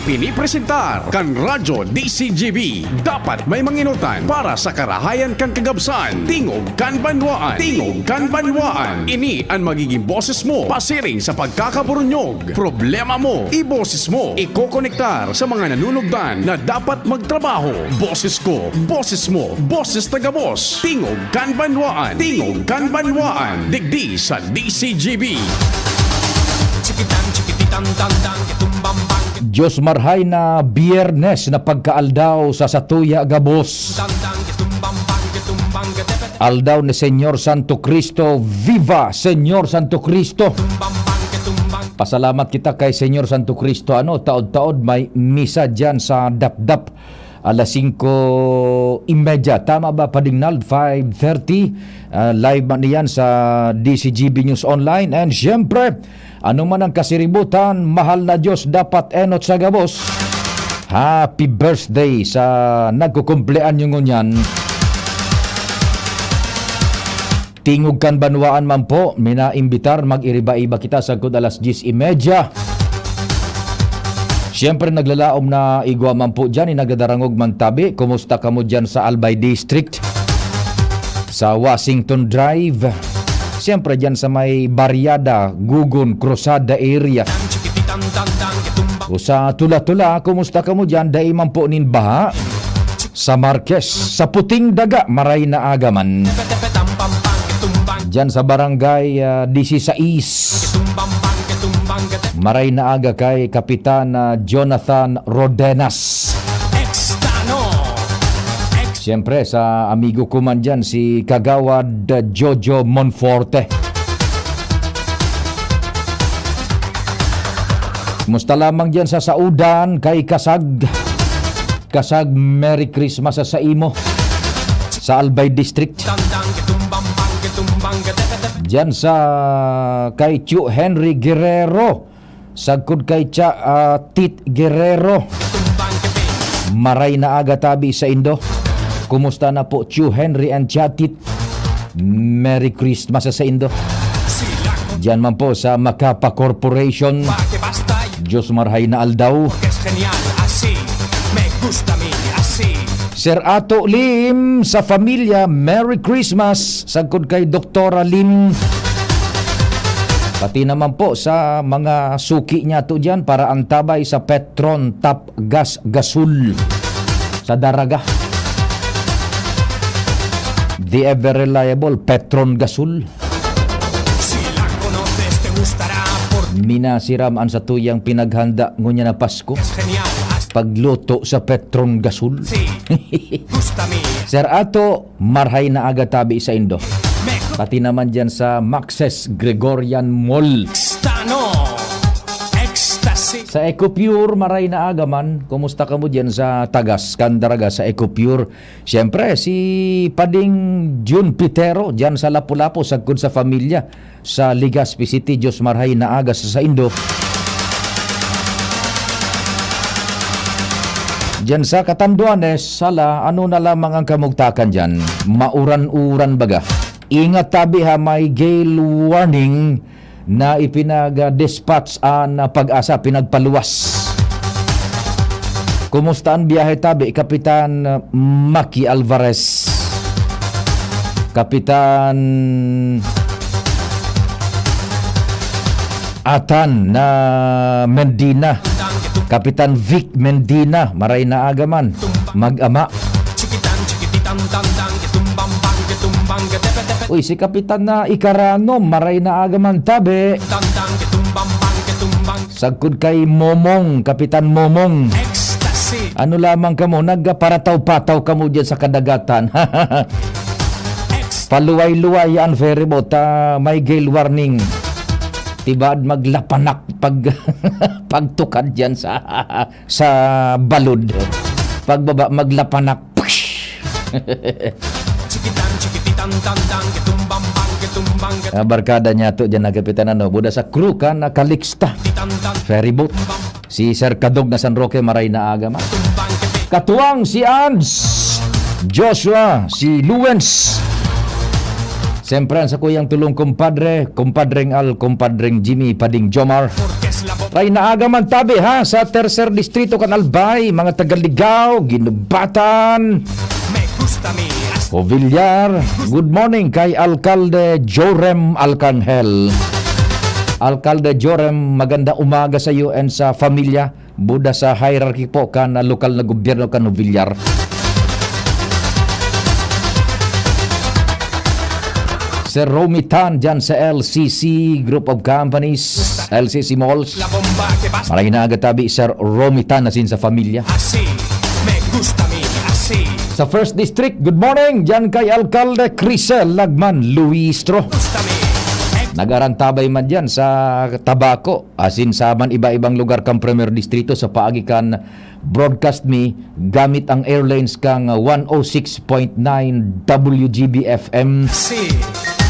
Ipinipresentar kan Radyo DCGB. Dapat may manginutan para sa karahayan kan kagabsan. Tingog kan banwaan. Tingog kan banwaan. Ini ang magiging boses mo pasiring sa pagkakaburunyog. Problema mo, iboses mo. Ikokonektar sa mga nanunugdan na dapat magtrabaho. Boses ko, boses mo, boses taga-boss. Tingog kan banwaan. Tingog kan banwaan. Digdi sa DCGB. Diyos marhay na Biyernes na pagkaaldaw sa Satuya Gabos. Aldaw ni Senyor Santo Cristo. Viva Senyor Santo Cristo! Pasalamat kita kay Senyor Santo Cristo. Taod-taod may misa dyan sa Dapdap. Alas 5:30. Tama ba, Padingnal? 5:30. Live man niyan sa DCGB News Online. And syempre, ano man ang kasiributan, mahal na Diyos dapat enot sa gabos. Happy birthday sa nagkukumplean yung ngunyan. Tingog kan banwaan man po, minaimbitar mag-iriba-iba kita sa kod alas 10:30. Siyempre naglalaom na igwa man po dyan, inagadarangog man tabi. Kumusta ka mo dyan sa Albay District? Sa Washington Drive? Siyempre dyan sa may Barriada, Gugun, Cruzada area. O sa Tula-Tula, kumusta ka mo dyan? Dai man po nin baha. Sa Marquez, sa Puting Daga, maray na agaman. Dyan sa Barangay 16. Maray na aga kay Kapitan Jonathan Rodenas. Siyempre sa amigo ko man dyan, si Kagawad Jojo Monforte. Musta lamang dyan sa Saudan kay Kasag. Kasag, Merry Christmas sa imo. Sa Albay District. Dyan sa kay Chu Henry Guerrero. Sagkod kay Tit Guerrero. Maray na aga tabi sa Indo. Kumusta na po Chu Henry and Tit? Merry Christmas sa Indo. Diyan man po sa Macapa Corporation. Diyos marhay na aldaw. Sir Ato Lim sa familia, Merry Christmas. Sagkod kay Doktora Lim. Pati naman po sa mga suki niya to dyan para antabay sa Petron Top Gas Gasul sa Daraga. The ever reliable Petron Gasul. Minasiram ang sa tuyang pinaghanda ngunya na Pasko. Pagluto sa Petron Gasul. Sir Ato, marhay na aga tabi sa Indo. Pati naman dyan sa Maxes Gregorian Mall. Sa EcoPure, maray na agaman. Kumusta ka mo dyan sa Tagas, Candaraga, sa EcoPure? Siyempre, si Pading Jun Pitero, dyan sa Lapu-Lapu, sagkod sa familia. Sa Legazpi City, Diyos marhay na aga sa Indo. Dyan sa Catanduanes, Sala, ano na lamang ang kamugtakan dyan? Mauran-uran baga. Ingat tabi ha, may gale warning na ipinag-dispatch na Pag-asa, pinagpaluwas. Kumusta ang biyahe tabi? Kapitan Maki Alvarez. Kapitan Atan na Mendina. Kapitan Vic Mendina, maray na agaman. Mag-ama. Uy, si Kapitan na Ikarano, maray na agaman tabi. Sagkod kay Momong, Kapitan Momong. Ano lamang ka mo, nagparataw-pataw ka mo dyan sa kadagatan. Paluway-luway yan, very bot. May gale warning. Tibad maglapanak pagtukad dyan sa balod. Pagbaba maglapanak. Barkada niya to dyan na Kapitan buda sa crew ka na Calixta ferry boat. Si Sir Kadog na San Roque, maray na aga man. Katuwang si Ans Joshua, si Luwens. Siyempre sa kuyang tulong kumpadreng Al, kumpadreng Jimmy Pading Jomar. Ray naaga man tabi ha sa tercer distrito kan Albay, mga Tagaligaw, Ginubatan, o Villar. Good morning kay Alcalde Jorem Alcanhel. Alcalde Jorem, maganda umaga sa iyo and sa familia. Buda sa hierarchy po kan lokal na gobyerno kan Villar. Sir Romy Tan dyan sa LCC Group of Companies, LCC Malls. Maraming naagatabi Sir Romy Tan nasin sa familia. Sa First District, good morning dyan kay Alcalde Crisel Lagman Luistro. Nagarantabay man dyan sa tabako, asin sa man iba-ibang lugar kang Premier Distrito sa paagikan broadcast me gamit ang airlines kang 106.9 WGB FM.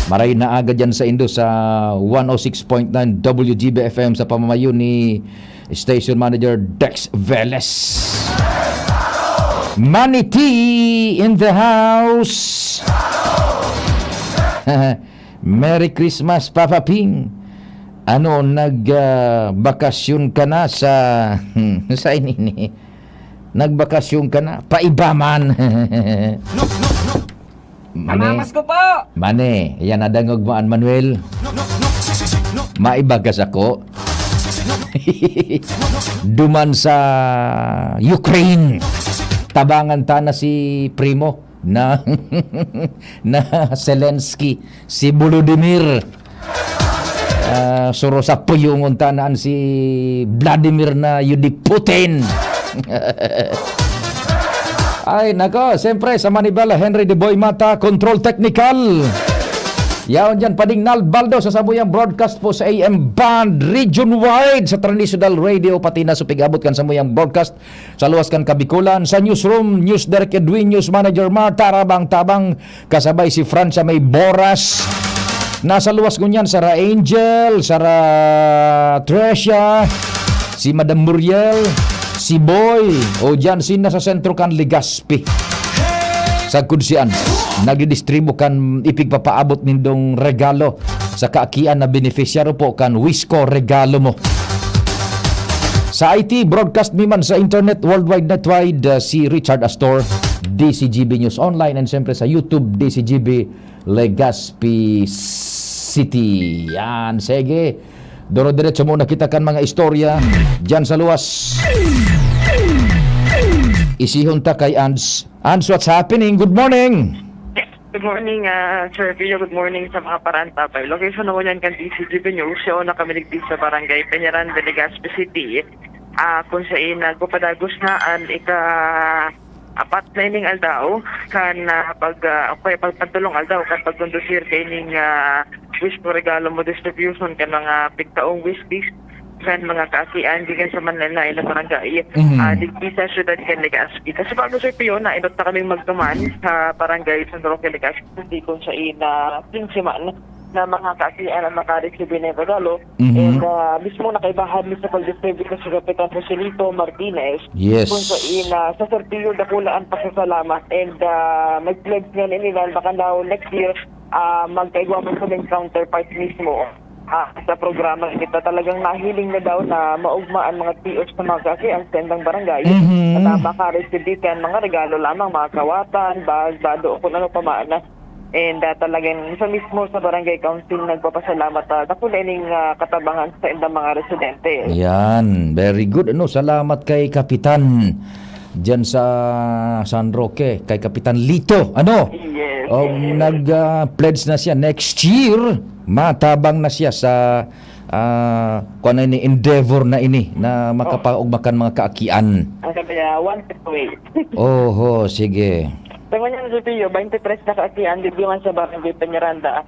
Maray na agad dyan sa Indo sa 106.9 WGB FM sa pamamayo ni Station Manager Dex Velez. Manatee in the house. Merry Christmas, Papa Ping. Ano, nagbakasyon ka na sa sa inini? Nagbakasyon ka na? Paibaman. Mamamas ko po! Mane, yan nadangog mo an Manuel. Maibagas ako. Duman sa Ukraine. Tabangan ta na si Primo na na Zelensky, si Volodymyr. Suro sa puyungon tanaan si Vladimir na Yudi Putin. Ay, nako, siyempre sa Manibala, Henry de Boy Mata, Control Technical. Yaon dyan, Padingnal Baldo sa sabuyang broadcast po sa AM Band, region-wide sa traditional radio, pati na supigabot kan sa muyang broadcast sa luwas kan Kabikulan, sa newsroom, News Direct Edwin, News Manager Marta, Tabang, kasabay si Francia May Boras. Nasa luwas ko niyan, Sarah Angel, Sarah Tresia, si Madam Muriel, si Boy, o dyan sin nasa sentro kan Legazpi. Sa Kudsian, nagdidistribu kan ipigpapaabot nindong regalo sa kaakian na beneficiary po kan Wisco regalo mo. Sa IT, broadcast miman sa internet, worldwide netwide, si Richard Astor, DCGB News Online, and siyempre sa YouTube, DCGB Legazpi City. Yan, sige. Doro-diretso muna kita kan mga istorya dyan sa luwas. Isihon ta kay Ans. Ans, what's happening? Good morning. Good morning, Sir Pio. Good morning sa mga parantapay. Location naman yan kan DCGB News. Siya na kami nagdi sa barangay Peñaran, Legazpi City. Kung sa nagpapadagos na ang apat na ining aldaw kan pagpantulong aldaw kan pagkondusir kay ining wish ko regalo mo distribution kan mga pigtaong wish list kan mga kaakian digan sa Manila na barangay digdi sa syudad kan Legazpi. Kasi bago sa Pio na inot na kaming magtuman sa barangay San Roque Legazpi hindi kung sa prinsiman na mga kaakian ang makareceive ng regalo and mismo nakaibahan ni sa pag-distribute sa Kapitan Joselito Martinez Yes. kung sa Sir Pio dakulaan pasasalamat and mag-pledge nga nila baka daw next year magkaigwa mo sa counterpart mismo sa programa kita talagang nahiling na daw na maugmaan mga TOs na mga kasi ang tendang barangay at makareceive kan mga regalo lamang, mga kawatan, bag, bado, kung ano pamaana. And talagang sa mismo sa barangay council nagpapasalamat nakulining katabangan sa indang mga residente. Yan, very good. Salamat kay Kapitan dyan sa San Roque, kay Kapitan Lito. Yes. Nag-pledge na siya next year. Matabang na siya sa kung ano ini endeavor na ini na makapaugmakan mga kaakian. Ang sabi niya, one step away. Sige. Tama niya sa Pio, 23 na kaakian, bibiyungan sa barangay Peñaranda.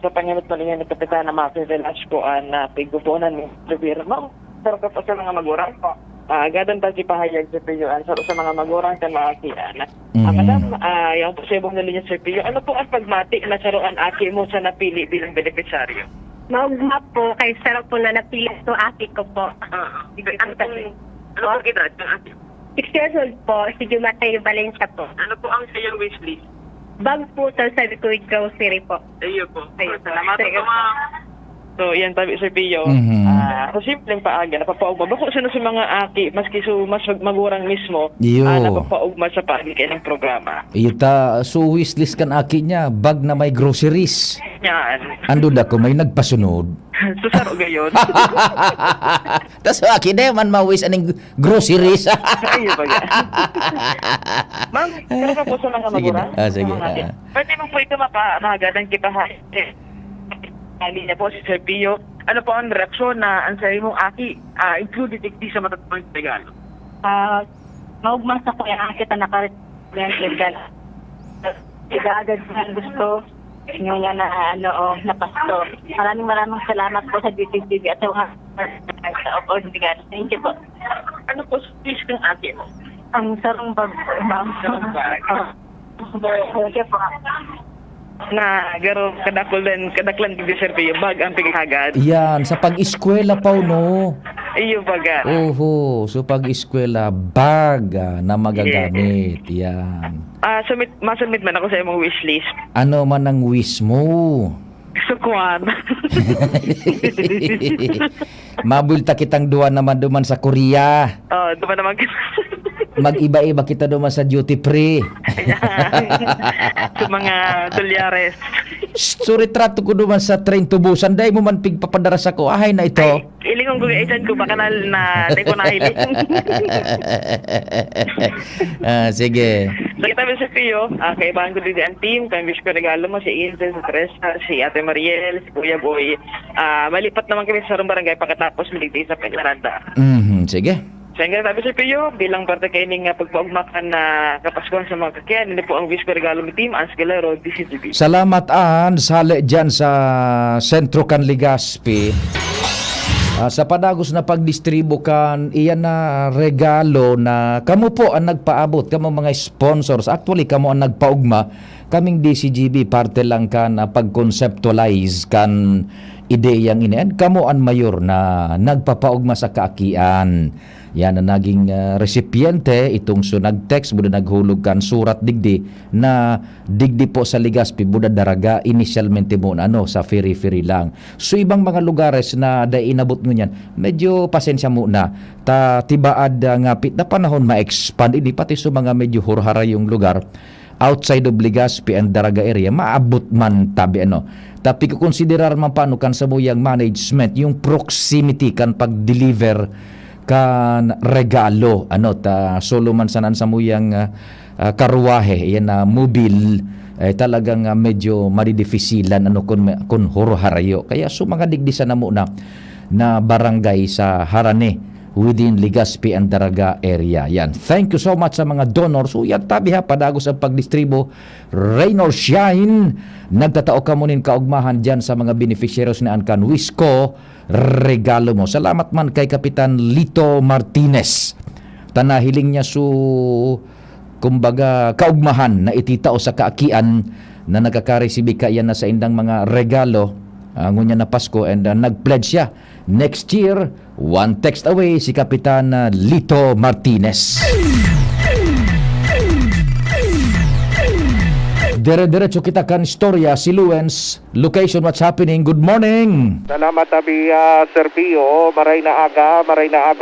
Sa pangamit mo niya ni Kapitan na Maki Velasco na pigupunan ni Rivera. Ma'am, sarap ka pa sa mga magurang po. Gadan pa si pahayag sa Pio, sarap sa mga magurang sa mga kaakian. Madam, yung posibong na linya sa Pio, ano po ang pagmati na saruan aki mo sa napili bilang beneficiaryo? Maugma po, kay sarap po na napili ito aki ko po. Ano po edad ng aki? 6 years old po, si Jumatay Valencia po. Ano po ang sayang wishlist? Bag po sa sabi ko with grocery po. Iyo po. Ayun. Salamat Sige po, ma'am. So, yan tabi Sir Pio. Mhm. Sa simpleng paaga, napapaugma. Bako sa mga aki, maski mas magurang mismo, Iyo. napapaugma sa paagi kayo ng programa. Ita, so wishlist kan aki niya, bag na may groceries. Yan. Ando da ko may nagpasunod. Susaro gayon. Tas aki na man mawis aning groceries. Ayun ba yan? Ma'am, pero pa po sa mga Sige magurang. na. Sige. sa mga aki. Pwede mo po ito mapahagadan kita ha. Ali niya po si Sir Pio. Ano po ang reaksyon na ang sabi mong aki, included ikti sa matatapang regalo? Maugmang sa kuya ang kita nakaresidensya. Agad na gusto nyo niya na na pasto. Maraming salamat po sa DTV at sa mga sa Oportunidad. Thank you po. Ano po speech ng aki mo? Ang sarong bag po, ma'am. Thank you po. Na garo kadaklan di Sir Pio, bag ang pighagad. Yan, sa pag-eskwela pa no. Iyo baga. Oho, so pag-eskwela, bag na magagamit. Yan. Masubmit man ako sa imong wishlist. Ano man ang wish mo? Sukuan. Mabulta kitang duwa naman duman sa Korea. Diba naman Mag-iba-iba kita duman sa duty free. sa mga dolyares. So retrato ko duman sa train tubusan. Dahil mo man pigpapadara sa ko. Ahay na ito. Ilingon ko kaisan ko baka na di ko nahiling. Sige. So kita sa Pio, kaibahan ko din ang team, kay wish ko regalo mo si Intel, si Teresa, si Ate Mariel, si Kuya Boy. Malipat naman kami sa barangay pagkatapos maligtay sa Peñaranda. Sige. So hanggang sabi sa Pio, bilang parte kayo ng pagpaugmakan na kapaskuhan sa mga kakyan, hindi po ang wish ko regalo ni team, Anskelero, DCGB. Salamat an sali dyan sa Sentro Can Legazpi. Sa padagos na pagdistribo kan iyan na regalo na kamo po ang nagpaabot, kamo mga sponsors. Actually kamo ang nagpaugma, kaming DCGB parte lang kan pag-conceptualize kan ideyang ini. And kamo ang mayor na nagpapaugma sa kaakian. Yan na naging recipiente itong so nag-text buda naghulog kan surat digdi na digdi po sa Legazpi buda daraga initialmente mo na sa ferry lang. So ibang mga lugares na dai inabot mo niyan, medyo pasensya muna. Tibaad nga pit na panahon ma-expand ini pati sa mga medyo hurhara yung lugar outside of Legazpi and Daraga area maabot man tabi Tapi ko konsiderar man paano kan sa muyang management yung proximity kan pag-deliver kan regalo solo man sanan sa muyang karwahe yan na mobile talagang medyo madidifisilan kun horo-harayo kaya so mga digdisan na muna na barangay sa Harane within Legazpi and Daraga area. Yan. Thank you so much sa mga donors. Yan tabi padagos ang pagdistribo. Rain or shine. Nagtatao ka munin kaugmahan dyan sa mga beneficiaries na Ankan Wisco. Regalo mo. Salamat man kay Kapitan Lito Martinez. Tanahiling niya kumbaga kaugmahan na ititao sa kaakian na nagkakaresibi ka yan na sa indang mga regalo ngunya na Pasko and nag-pledge siya. Next year, one text away si Kapitan Lito Martinez. Dire-diretso kita kan istorya, si Luens. Location, what's happening? Good morning. Salamat tabi Sir Pio. Maray na aga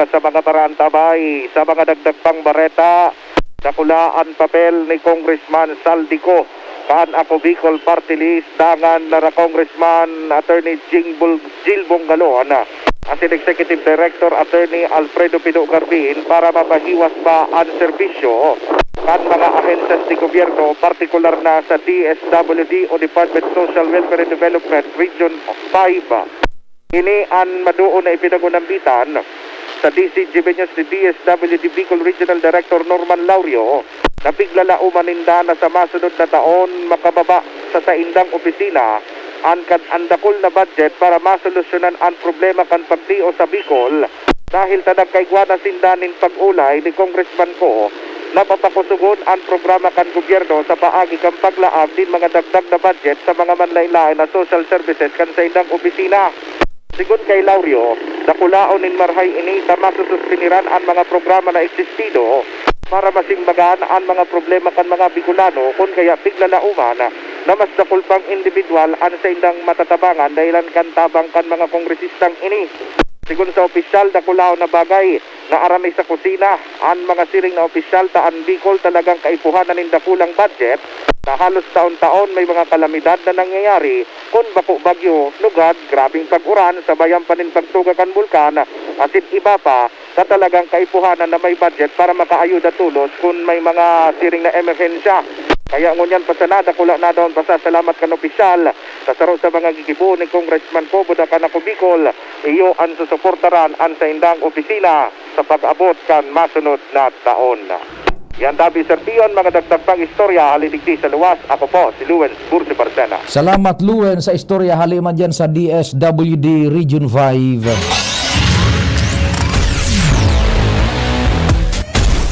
sa mga barantabay, sa mga dagdag pang bareta, nakulaan papel ni Congressman Saldico. Kaan ako Bicol Party List, dangan na Congressman Attorney Gil Bongalo, Ating Executive Director Attorney Alfredo Pino Garbin para mapahiwas ba ang serbisyo kan mga ahensya ng gobyerno, partikular na sa DSWD o Department of Social Welfare and Development Region 5. Ini ang maduo na ipinagunambitan sa DCGB News ni DSWD Bicol Regional Director Norman Laurio na bigla umaninda na sa masunod na taon makababa sa saindang opisina ang andakol na budget para masolusyonan ang problema kan pagtio sa Bicol dahil tanag kaigwana sindanin pag-ulay ni Congressman ko na papakusugon ang programa kan gobyerno sa paagi kang paglaab din mga dagdag na budget sa mga manlaylay na social services kan sa indang opisina. Sigon kay Laurio, nakulaon nin marhay ini na masususpiniran ang mga programa na existido para masimbagaan ang mga problema kan mga Bicolano kung kaya bigla na uman na mas dakul pang individual an sa indang matatabangan dahilan kan tabang kan mga kongresistang ini. Sigun sa opisyal dakulaw na bagay na arami sa kusina ang mga siring na opisyal taan Bicol talagang kaipuhanan ng dakulang budget na halos taon-taon may mga kalamidad na nangyayari kung bako bagyo, lugad, grabing pag-uran, sabayang panin pagtugakan bulkan at iba pa na talagang kaipuhanan na may budget para makaayuda tulos kung may mga siring na emerhensya. Kaya ngunyan pasanada kula na daw pasasalamat kan opisyal kasaro sa mga gigibo ni Congressman Cobo da Kanako Bicol iyo ang susuportaran ang sa indang opisina sa pag-abot kan masunod na taon. Yan tabi Sir Pion, mga dagdag pang istorya halidigdi sa luwas. Ako po si Luen Bursi Barcena. Salamat Luen sa istorya haliman dyan sa DSWD Region 5.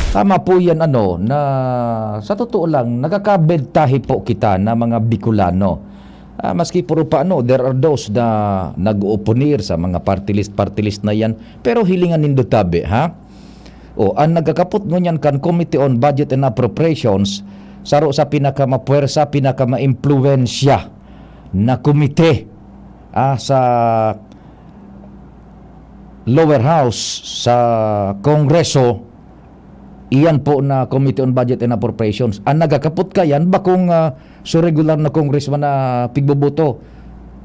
Tama po yan na sa totoo lang nakakabentahi po kita na mga Bicolano. Maski puro pa there are those na nag-upunir sa mga party list na yan, pero hilingan nindo tabi, ha? O ang nagkakapot ngunyan kan Committee on Budget and Appropriations saro sa pinakamapuwersa, pinakamaimpluwensya na komite sa lower house sa Kongreso. Iyan po na Committee on Budget and Appropriations. Ang nagakapot ka yan, bakong so regular na congressman na pigboboto,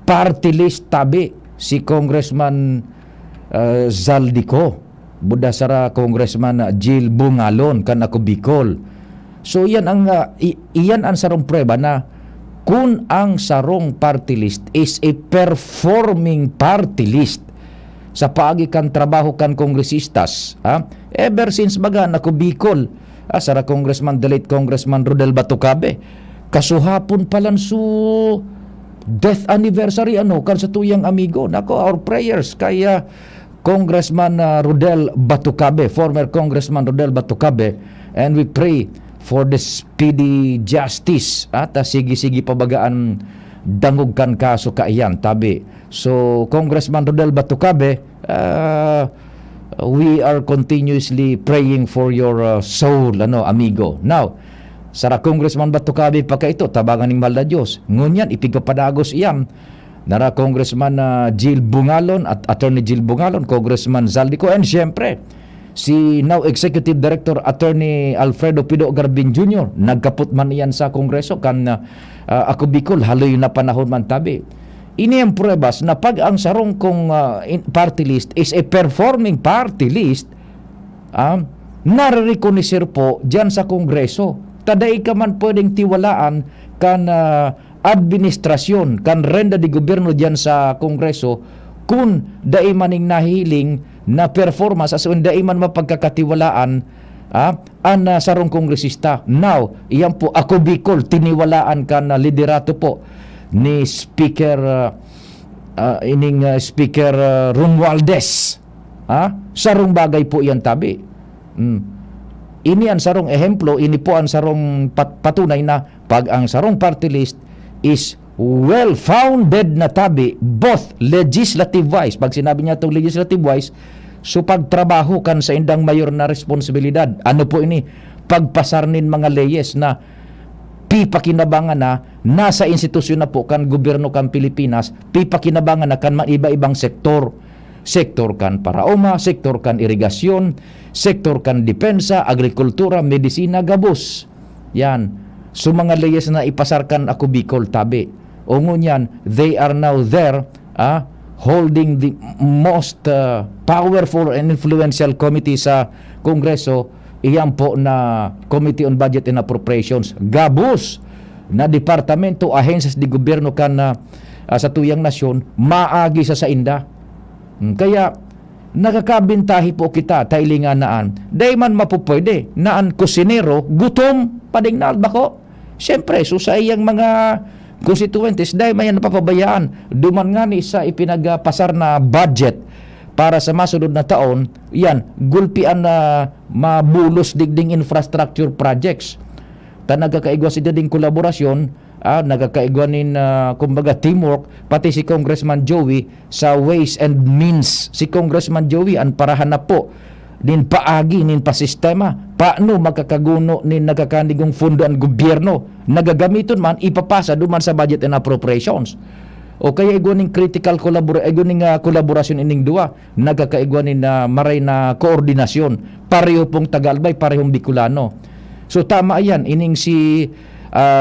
party list tabi, si Congressman Zaldico, buda sara Congressman Jill Bungalon, kan ako Bicol. So iyan ang sarong prueba na kung ang sarong party list is a performing party list sa paagi kan trabaho kan kongresistas, ever since baga nako Bicol, sara Congressman, the late Congressman Rodel Batucabe, kasuhapon palan su death anniversary kan sa tuyang amigo. Nako, our prayers kaya Congressman Rodel Batucabe, former Congressman Rodel Batucabe, and we pray for the speedy justice at sige-sige pabagaan dangog kan kaso kaiyan tabi. So Congressman Rodel Batucabe, we are continuously praying for your soul, amigo. Now, sara Congressman Batucabe pa ka ito, tabangan ng malda Diyos. Ngunyan, ipigpapadagos iyam. Nara Congressman Jill Bungalon at Attorney Jill Bungalon, Congressman Zaldico, and syempre, si now Executive Director Attorney Alfredo Pido Garbin Jr. Nagkaput man iyan sa Kongreso kan ako Bicol, haloy na panahon man tabi. Ini ang pruebas na pag ang sarong kong party list is a performing party list, nare-reconocer po dyan sa Kongreso. Taday ka man pwedeng tiwalaan kan administrasyon, kan renda di gobyerno dyan sa Kongreso kung dai maning nahiling na performance as dai man mapagkakatiwalaan ang sarong kongresista. Now, iyan po ako Bicol, tiniwalaan kan liderato po ni Speaker Speaker Romualdez. Sarong bagay po iyan tabi. Ini ang sarong ehemplo, ini po ang sarong patunay na pag ang sarong party list is well-founded na tabi, both legislative-wise, pag sinabi niya itong legislative-wise, so pagtrabaho kan sa indang mayor na responsibilidad. Ano po ini? Pagpasarnin mga leyes na pipakinabangan na nasa institusyon na po kan gobyerno kan Pilipinas, pipakinabangan na kan iba-ibang sektor. Sektor kan paraoma, sektor kan irigasyon, sektor kan depensa, agrikultura, medisina, gabos. Yan. So mga leyes na ipasarkan ako Bicol tabi. O ngunyan, they are now there holding the most powerful and influential committee sa Kongreso. Iyan po na Committee on Budget and Appropriations. Gabos na departamento, ahensyas di gobyerno kan sa tuyang nasyon, maagi sa inda. Kaya nakakabintahi po kita tailinganaan. Day man mapupwede naan kusinero gutom pading naalba ko. Siyempre so sa iyang mga constituentes dahil may napapabayaan duman nga ni sa ipinagpasar na budget para sa masunod na taon, yan gulpian na mabulos digding infrastructure projects. Ta nagkakaigwa si ding kolaborasyon, nagkakaigwanin kumbaga teamwork, pati si Congressman Joey sa Ways and Means. Si Congressman Joey ang parahanap po nin paagi, nin pasistema, paano makakaguno nin nagakandigong fundo ang gobyerno, nagagamiton man, ipapasa duman sa budget and appropriations. O kaya iguaning critical kolaborasyon ining dua, nagkakaiguanin na maray na koordinasyon, pareho pong Tagalbay, parehong Bicolano. So tama yan, ining si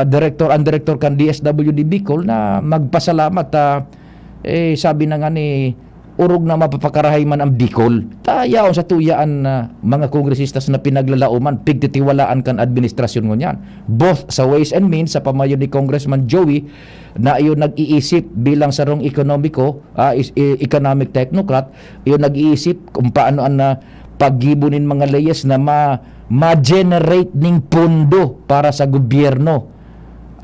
Director kan DSWD Bicol na magpasalamat, sabi na nga ni, urog na mapapakarahay man ang Bicol. Tayaon sa tuyaan na mga kongresistas na pinaglalauman, pigtitiwalaan kan administrasyon mo niyan. Both sa Ways and Means, sa pamayo ni Congressman Joey, na iyon nag-iisip bilang sarong economic technocrat, iyon nag-iisip kung paano ang paggibunin mga layas na ma-generate ning pondo para sa gobyerno.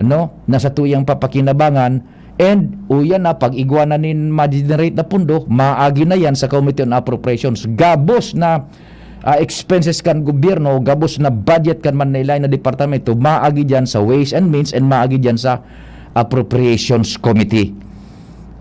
Na sa tuyang papakinabangan. And uyan na pag-igwana nin ma-generate na pundo, maagi na yan sa Committee on Appropriations. Gabos na expenses kan gobyerno, gabos na budget kan Manila na departamento, maagi dyan sa Ways and Means and maagi dyan sa Appropriations Committee.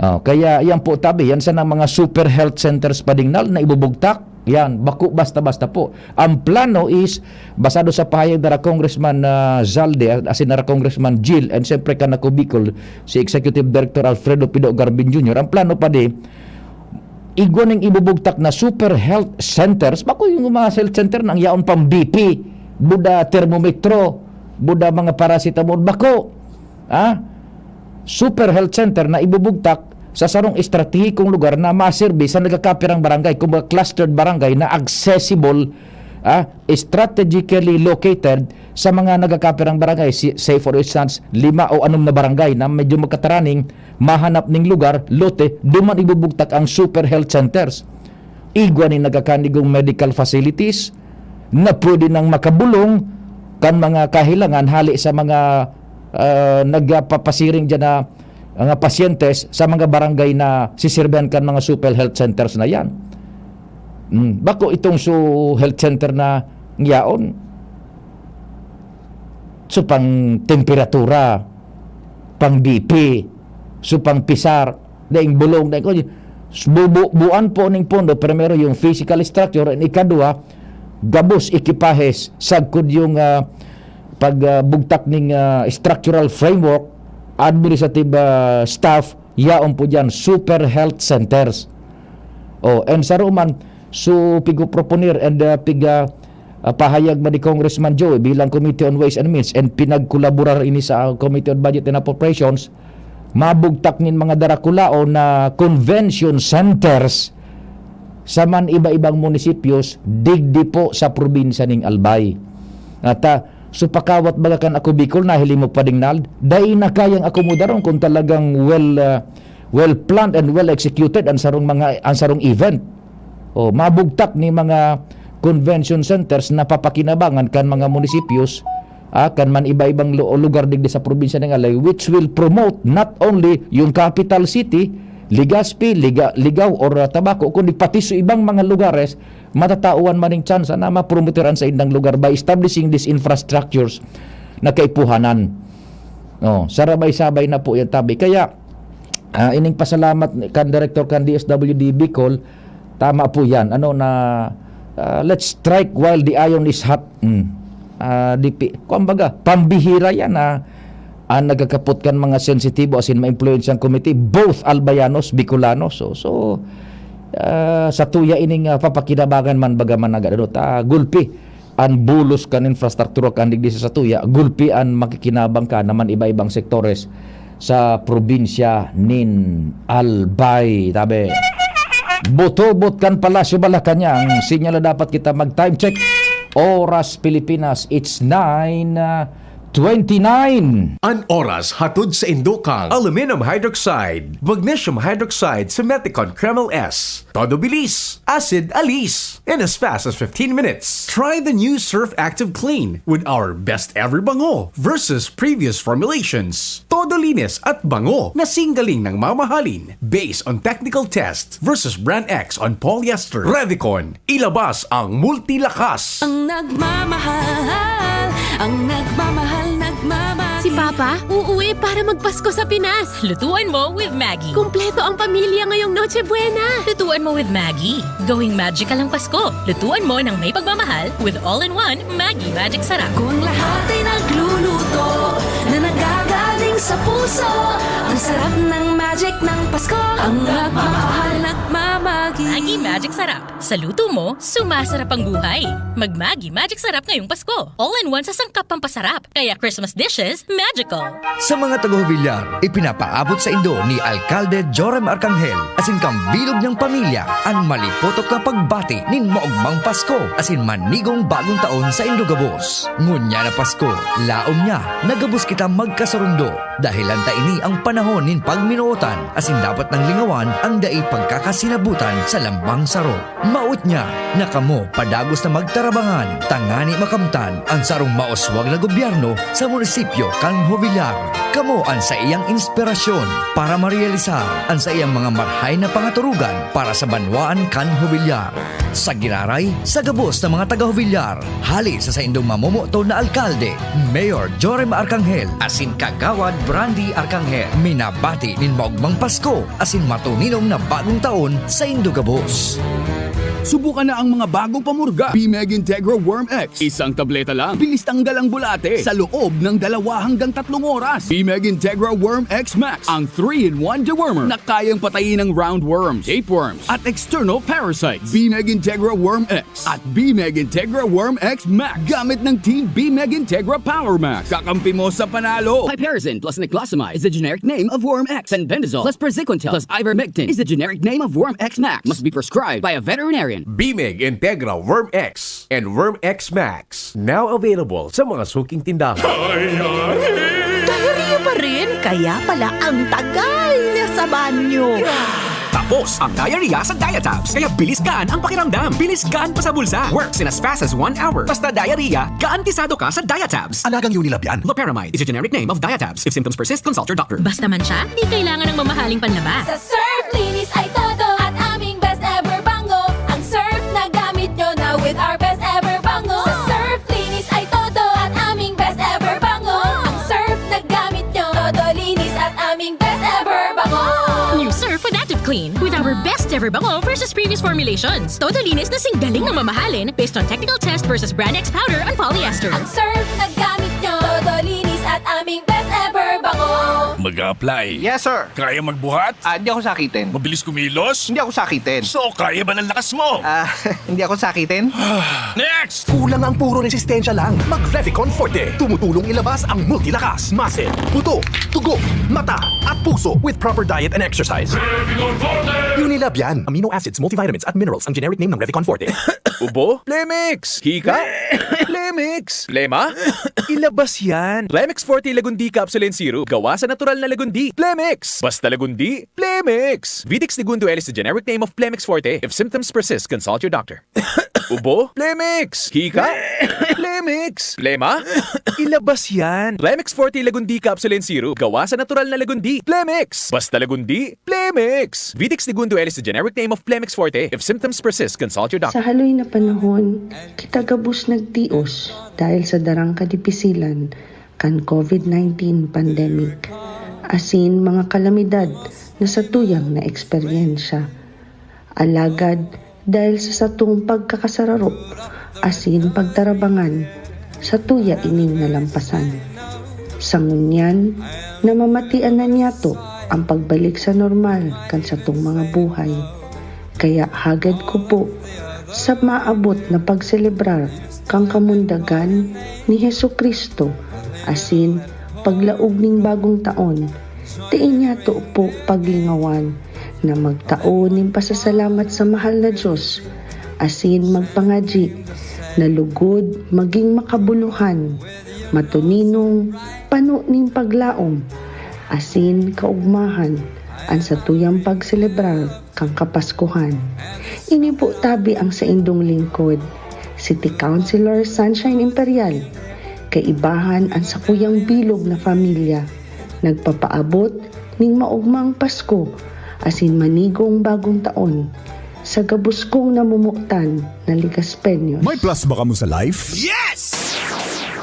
Kaya yan po tabi, yan sa mga super health centers padingnal na ibubugtak. Yan, bako basta-basta po. Ang plano is, basado sa pahayag na Congressman Zalde, asin na Congressman Jill, and siyempre kanako Bicol, si Executive Director Alfredo Pido Garbin Jr., ang plano pa di, iguaning ibubugtak na super health centers, bako yung mga health center ng yaon pang BP, buda thermometro, buda mga paracetamol, bako. Super health center na ibubugtak sa sarong estratehikong lugar na maserbi sa nagkakapirang barangay, kung mga clustered barangay na accessible, strategically located sa mga nagkakapirang barangay. Say for instance, 5 o 6 na barangay na medyo magkataraning, mahanap ning lugar, lote, duman ibubugtak ang super health centers. Igwa ni nagkakandigong medical facilities na pwede nang makabulong kan mga kahilangan hali sa mga nagpapasiring dyan na mga pasyentes sa mga barangay na sisirbehan kan mga super health centers na yan. Bako itong health center na yaon, so pang temperatura, pang BP, so pang pisar, daing bulong, daing buuan po ning pondo, primero yung physical structure, and ikadua, gabos ekipahes, sagkod yung pagbugtak ning structural framework, administrative staff, yaon po dyan, super health centers. And sa Roman, pigo proponir and pahayag man ni Congressman Joey bilang Committee on Ways and Means and pinagkolaborar ini sa Committee on Budget and Appropriations, mabugtak nin mga darakulao na convention centers sa man iba-ibang munisipios digdi po sa probinsya ning Albay. At supakawat baga kan ako Bicol na hilimo padingnal, dahil na kayang akomodaron kung talagang well planned and well executed ang sarong event. Mabugtak ni mga convention centers na papakinabangan kan mga munisipios, kan man iba-ibang lugar digdi sa probinsya ng Alay, which will promote not only yung capital city, Legazpi, Ligaw or Tabaco, kundi pati sa ibang mga lugares, matatauan maning chance na mapromoteran sa indang lugar by establishing these infrastructures na kaipuhanan. Sarabay-sabay na po yan tabi. Kaya ining pasalamat kan Director kan DSWD Bicol, tama po yan. Let's strike while the iron is hot. Kumbaga, pambihira yan nagkakapot kan mga sensitibo asin ma-influence ang committee, both Albayanos, Bicolanos. Sa tuya ining papakinabangan man bagaman gulpi an bulos kan infrastruktura kan digdi sa tuya, gulpi an makikinabang ka naman iba-ibang sektores sa probinsya nin Albay. Tabi botobot kan Palasyo Malacañang, sinyala dapat kita mag time check. Oras Pilipinas, it's 9:29. An oras hatod sa Indokang. Aluminum hydroxide, magnesium hydroxide, Simeticon Kreml S. Todo bilis, acid alis, in as fast as 15 minutes. Try the new Surf Active Clean with our best ever bango versus previous formulations. Todo linis at bango na singgaling ng mamahalin based on technical test versus brand X on polyester. Revicon, ilabas ang multilakas. Ang nagmamahal, nagmamahal. Si Papa, uuwi para magpasko sa Pinas. Lutuan mo with Maggie. Kumpleto ang pamilya ngayong Noche Buena. Lutuan mo with Maggie. Gawing magical ang Pasko. Lutuan mo ng may pagmamahal with all-in-one Maggie Magic Sarap. Kung lahat ay nagluluto na nagagaling sa puso, ang sarap ng magic ng Pasko, ang nagmamahal nagmamagi. Maggie Magic Sarap. Sa luto mo, sumasarap ang buhay. Mag-Maggie Magic Sarap ngayong Pasko. All-in-one sa sangkap pampasarap. Kaya Christmas dishes, magical. Sa mga taga-Hubilyar, ipinapaabot sa Indo ni Alcalde Joram Arcangel asin kang bilog niyang pamilya ang malipotok na pagbati nin maugmang Pasko asin manigong bagong taon sa Indogabos. Ngunya na Pasko, laom niya, nagabos kita magkasarundo dahil lanta ini ang panahon nin pagminuotan asin dapat nang lingawan ang dai pagkakasinabutan sa lambang saro. Maut niya na kamo padagos na magtarabangan tangani makamtan ang sarong maoswag na gobyerno sa munisipyo kan Hubilyar. Kamo ang sa iyang inspirasyon para marealisar ang sa iyang mga marhay na pangaturugan para sa banwaan kan Hubilyar. Sa giraray, sa gabos ng mga taga-Hubilyar, hali sa indong mamumuto na alkalde, Mayor Joram Arcangel, asin kagawad Brandy Arcangel, minabati nin maugmang Pasko, asin matuninong na bagong taon sa Indogabos. Subukan na ang mga bagong pamurga. B-Meg Integra Worm X. Isang tableta lang. Bilis tanggal ang bulate sa loob ng 2 hanggang 3 oras. B-Meg Integra Worm X Max. Ang 3-in-1 dewormer na kayang patayin ng roundworms, tapeworms, at external parasites. B-Meg Integra Worm X at B-Meg Integra Worm X Max. Gamit ng Team B-Meg Integra Power Max. Kakampi mo sa panalo. Piperazine plus niclosamide is the generic name of Worm X, and Bendazole plus Praziquantel plus Ivermectin is the generic name of Worm X Max. Must be prescribed by a veterinarian. B-Meg Integra Worm X and Worm X Max. Now available sa mga suking tindahan. Diarrhea pa rin, kaya pala ang tagal niya sa banyo. Tapos ang diarrhea sa Diatabs, kaya bilis gaan ang pakiramdam. Bilis gaan pa sa bulsa. Works in as fast as 1 hour. Basta diarrhea, garantisado ka sa Diatabs. Alagang Unilab yan. Loperamide is a generic name of Diatabs. If symptoms persist, consult your doctor. Basta man siya, di kailangan ng mamahaling panlaba. Sa Surf Linis ay todo at aming best ever bango. Ang surf na gamit nyo na with our best ever bango. Sa Surf Linis ay todo at aming best ever bango. Ang surf na gamit nyo, todo linis at aming best ever bango. New Surf with Active Clean with our best ever bango versus previous formulations. Todo linis na singgaling ng mamahalin based on technical test versus Brand X powder on polyester. Ang surf na gamit nyo, todo linis at aming best ever bango. Mag-a-apply. Yes, sir. Kaya magbuhat? Hindi ako sakitin. Mabilis kumilos? Hindi ako sakitin. So, kaya ba ng lakas mo? Hindi ako sakitin. Next! Kulang ang puro resistensya lang. Mag-Revicon Forte. Tumutulong ilabas ang multilakas, muscle, buto, tugo, mata, at puso with proper diet and exercise. Revicon Forte! Unilab yan. Amino acids, multivitamins, at minerals ang generic name ng Revicon Forte. Ubo? Plemix! Hika? Plemix! Plema? Ilabas yan! Plemix Forte Lagundi Capsule and Syrup. Gawa sa natural na lagundi. Plemix! Basta lagundi, Plemix! Vitix Segundo L is the generic name of Plemix Forte. If symptoms persist, consult your doctor. Ubo? Plemix! Hika? Plemix! Plema? Ilabas yan! Plemix Forte Lagundi Capsule and Syrup. Gawa sa natural na lagundi. Plemix! Basta lagundi, Plemix! Vitix Segundo L is the generic name of Plemix Forte. If symptoms persist, consult your doctor. Sa haloy na panahon, kita gabus nagtios dahil sa darang kadipisilan kan COVID-19 pandemic. Asin mga kalamidad na sa tuyang na eksperyensya. Alagad dahil sa satong pagkakasararo, asin pagtarabangan, sa tuya ining nalampasan. Sangunyan, namamatian na niya to ang pagbalik sa normal kan sa tong mga buhay. Kaya hagad ko po sa maabot na pagselebrar kang kamundagan ni Hesu Kristo, asin paglaog ning bagong taon, tiin niya to po paglingawan na magtaon ning pasasalamat sa mahal na Diyos, asin magpangaji na lugod maging makabuluhan, matuninong pano ning paglaom, asin kaugmahan ang sa tuyang pagselebrar kang Kapaskuhan. Ini po tabi ang sa indong lingkod, City Councilor Sunshine Imperial, kaibahan ang sa kuyang bilog na pamilya, nagpapaabot ning maugmang Pasko, asin manigong bagong taon, sa gabus kong namumuktan na ligas penyos. May plus ba ka mo sa life? Yes!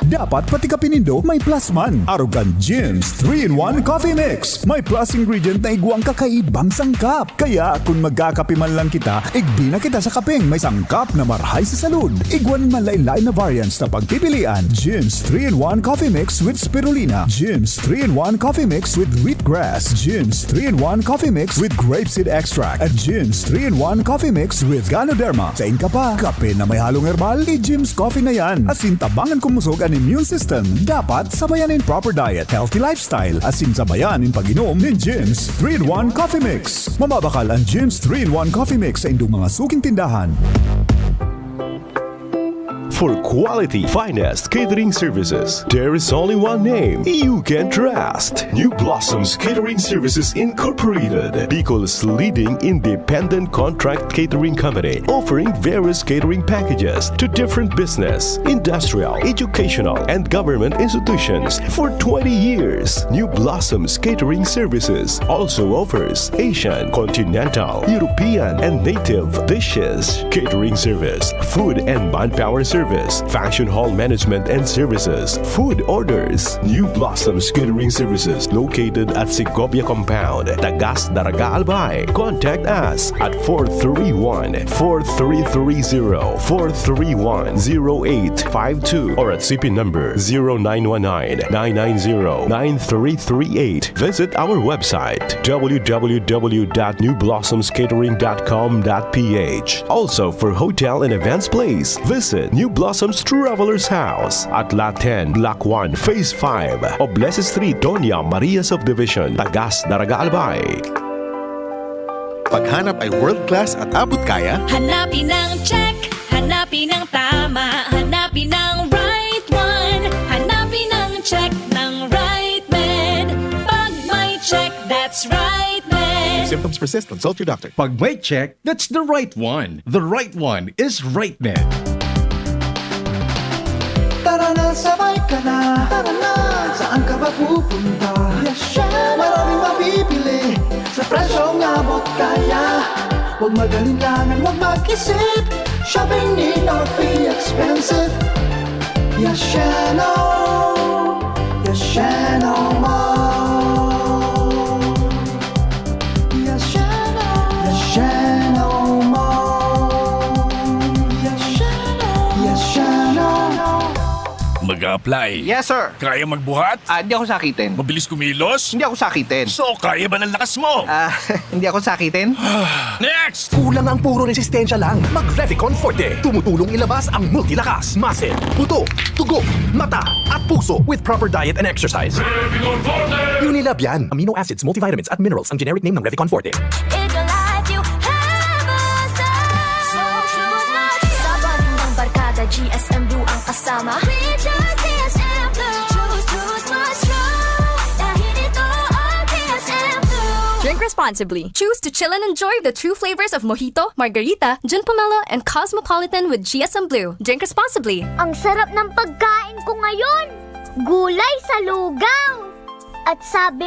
Dapat pati ka pinindo may plus man. Arugan Jim's 3-in-1 Coffee Mix. May plus ingredient na iguang kakaibang sangkap. Kaya kung magkakape man lang kita, igbi na kita sa kapeng may sangkap na marhay sa salud. Igwan man lain-lain na variants na pagpipilian. Jim's 3-in-1 Coffee Mix with Spirulina. Jim's 3-in-1 Coffee Mix with wheatgrass. Jim's 3-in-1 Coffee Mix with grapeseed extract. At Jim's 3-in-1 Coffee Mix with Ganoderma. Sa inka pa, kape na may halong herbal, i-Jim's Coffee na yan. Asin tabangan kumusog ang immune system. Dapat sabayanin proper diet, healthy lifestyle. Asin sabayanin pag-inom ng Jim's 3-in-1 Coffee Mix. Mababakal ang Jim's 3-in-1 Coffee Mix sa indong mga suking tindahan. For quality, finest catering services, there is only one name you can trust. New Blossoms Catering Services Incorporated, Bicol's leading independent contract catering company, offering various catering packages to different business, industrial, educational, and government institutions for 20 years. New Blossoms Catering Services also offers Asian, continental, European, and native dishes, catering service, food and manpower service, function hall management and services, food orders. New Blossoms Catering Services located at Segovia Compound, Tagas Daraga Albay. Contact us at 431-4330-431-0852 or at CP number 0919-990-9338. Visit our website www.newblossomscatering.com.ph. Also for hotel and events place, visit New Blossoms Travelers House at Lot 10, Block 1, Phase 5, Oblese Street, Doña Maria Subdivision, Tagas, Daraga Albay. Paghanap ay world-class at abot kaya? Hanapin ang check, hanapin ang tama, hanapin ang right one, hanapin ang check ng right med. Pag may check, that's right med. If symptoms persist, consult your doctor. Pag may check, that's the right one. The right one is RightMed. Tara na, sabay ka na. Tara na, saan ka ba pupunta? Maraming mabibili sa presyong abot kaya. Huwag magalinlangan, huwag mag-isip. Shopping need not be expensive. Yashano Mall. Yashano Mall. Yashano. Mag-a-apply. Yes, sir. Kaya magbuhat? Hindi ako sakitin. Mabilis kumilos? Hindi ako sakitin. So, kaya ba ng lakas mo? Hindi ako sakitin. Next! Kulang ang puro resistensya lang. Mag-Revicon Forte. Tumutulong ilabas ang multilakas, muscle, buto, tugo, mata, at puso with proper diet and exercise. Revicon Forte! Unilab yan. Amino acids, multivitamins, at minerals ang generic name ng Revicon Forte. In your life, you have a son. So choose not to. Sa baling ng barkada, GSM Blue ang kasama. We just GSM Blue. Choose must true. Dahil ito ang GSM Blue. Drink responsibly. Choose to chill and enjoy the true flavors of Mojito, Margarita, Gin Pomelo, and Cosmopolitan with GSM Blue. Drink responsibly. Ang sarap ng pagkain ko ngayon. Gulay sa lugaw. At sabi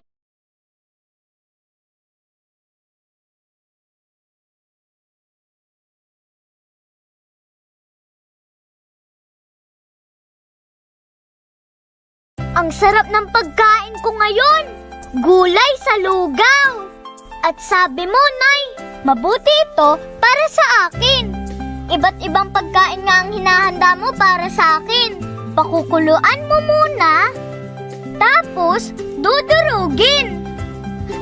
Ang sarap ng pagkain ko ngayon. Gulay sa lugaw. At sabi mo, Nay, mabuti ito para sa akin. Iba't ibang pagkain nga ang hinahanda mo para sa akin. Pakukuluan mo muna, tapos dudurugin.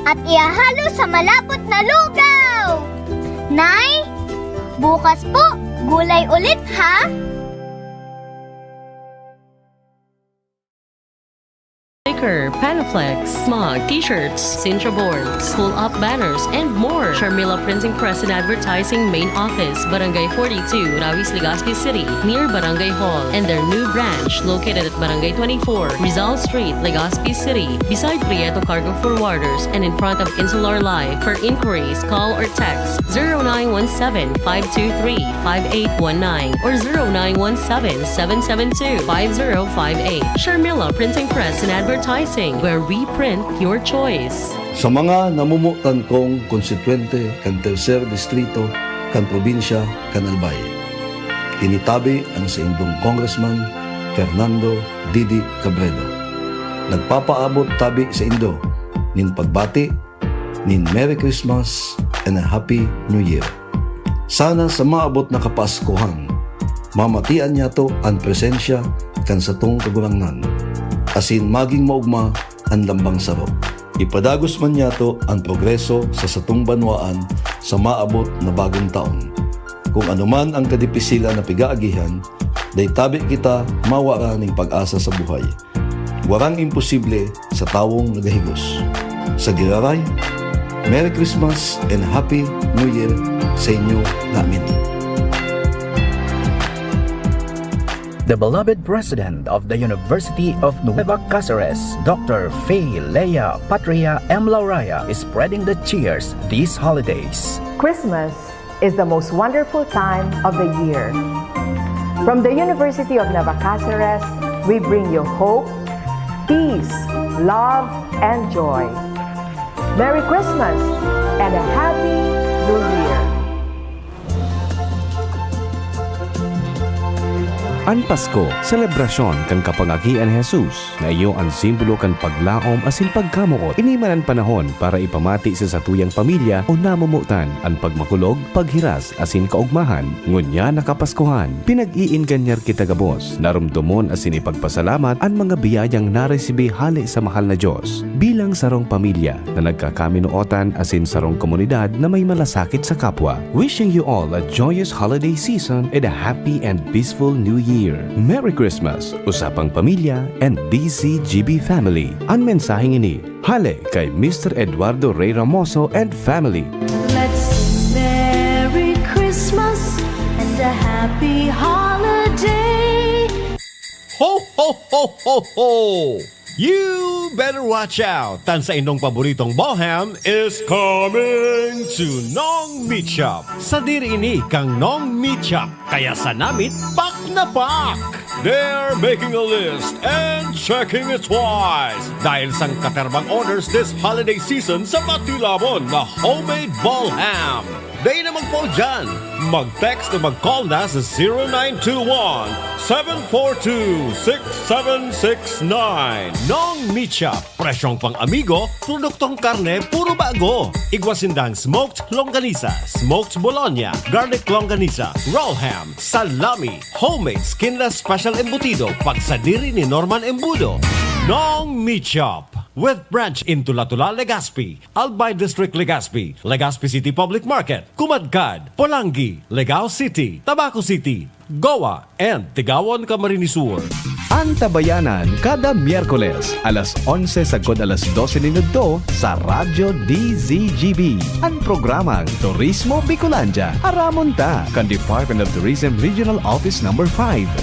At ihahalo sa malapot na lugaw. Nay, bukas po, gulay ulit ha? Sticker, Panaflex, Smog, T-shirts, Cintra boards, pull-up banners, and more. Sharmila Printing Press and Advertising Main Office, Barangay 42, Rawis, Legazpi City, near Barangay Hall, and their new branch located at Barangay 24, Rizal Street, Legazpi City, beside Prieto Cargo Forwarders, and in front of Insular Live. For inquiries, call or text 0917-523-5819 or 0917-772-5058. Sharmila Printing Press and Advertising, where we print your choice. Sa mga namumutan kong konstituente kan tercer distrito kan probinsya kan Albay, tinitabi ang sa indong congressman Fernando Didi Cabredo. Nagpapaabot tabi sa Indo nin pagbati nin Merry Christmas and a Happy New Year. Sana sa maabot na kapaskuhan, mamatian niya to ang presensya kan sa tong kagurangnan, asin maging maugma ang lambang sarok. Ipadagos man niya to ang progreso sa satong banwaan sa maabot na bagong taon. Kung anuman ang kadipisilan na pigaagihan, day tabi kita mawara ning pag-asa sa buhay. Warang imposible sa tawong nagahigos. Sa giraray, Merry Christmas and Happy New Year sa inyo namin. The beloved President of the University of Nueva Cáceres, Dr. Faye Leia Patria M. Lauraya, is spreading the cheers these holidays. Christmas is the most wonderful time of the year. From the University of Nueva Cáceres, we bring you hope, peace, love, and joy. Merry Christmas and a Happy New Year! Ang Pasko, selebrasyon kan kapangagian Jesus na iyo ang simbolo kan paglaom asin pagkamuot. Iniman ang panahon para ipamati sa satuyang pamilya o namumutan ang pagmakulog, paghiras asin kaugmahan. Ngunya nakapaskuhan, pinag-iin kanyar kita gabos. Narumdumon asin ipagpasalamat ang mga biyayang naresibi hali sa mahal na Diyos. Bilang sarong pamilya na nagkakaminuotan asin sarong komunidad na may malasakit sa kapwa. Wishing you all a joyous holiday season and a happy and peaceful New Year. Merry Christmas, Usapang Pamilya and DCGB Family. Ang mensaheng ini, hale kay Mr. Eduardo Ray Ramoso and family. Let's sing Merry Christmas and a Happy Holiday. Ho, ho, ho, ho, ho! You better watch out! Tan sa inyong paboritong Boham is coming to Nong Meat Shop. Sa diri ini kang Nong Meat Shop, kaya sa namit, pak na pak! They're making a list and checking it twice dahil sang katerbang orders this holiday season sa matilabon na homemade ball ham. Day na magpo dyan. Mag-text o mag-call na sa 0921-742-6769. Nong Meat Shop. Presyong pang amigo, produktong karne, puro bago. Igwasindang smoked longganisa, smoked bologna, garlic longganisa, raw ham, salami, homemade skinless special embutido, pagsadiri ni Norman Embudo. Nong Meat Shop. With branch in Tula-Tula, Legazpi, Albay District, Legazpi, Legazpi City Public Market, Kumadkad, Polangi, Legao City, Tabaco City, Goa, and Tigawan, Camarines Sur. Ang Tabayanan kada Miyerkules alas 11 sagod alas 12 minuto sa Radyo DZGB. Ang programang Turismo Bicolandia. Aramon ta kan Department of Tourism Regional Office No. 5.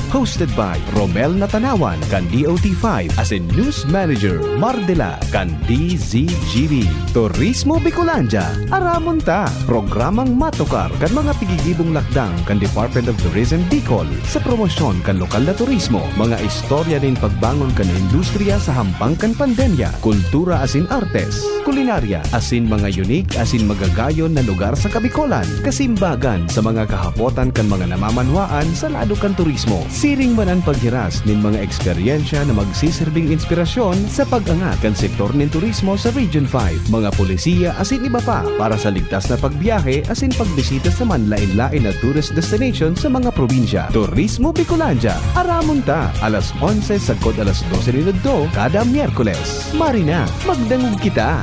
Hosted by Romel Natanawan kan DOT5 as a News Manager Mardela kan DZGB. Turismo Bicolandia. Aramon ta. Programang matukar kan mga pigigibong lakdang kan Department of Tourism Bicol sa promosyon kan lokal na turismo, mga istorya din pagbangon kan industriya sa hampang kan pandemya, kultura asin artes, kulinarya asin mga unique asin magagayon na lugar sa Kabikolan, kasimbagan sa mga kahapotan kan mga namamanwaan sa lado kan turismo, siring man ang paghiras nin mga eksperyensya na magsisirbing inspirasyon sa pag-angat kan sektor nin turismo sa Region 5, mga polisiya asin iba pa para sa ligtas na pagbiyahe asin pagbisita sa manlain-lain na tourist destination sa mga probinsya. Turismo Bicolandia, aramon ta alas 11 sagod alas 12 minuto kada Miyerkules. Marina, magdangog kita.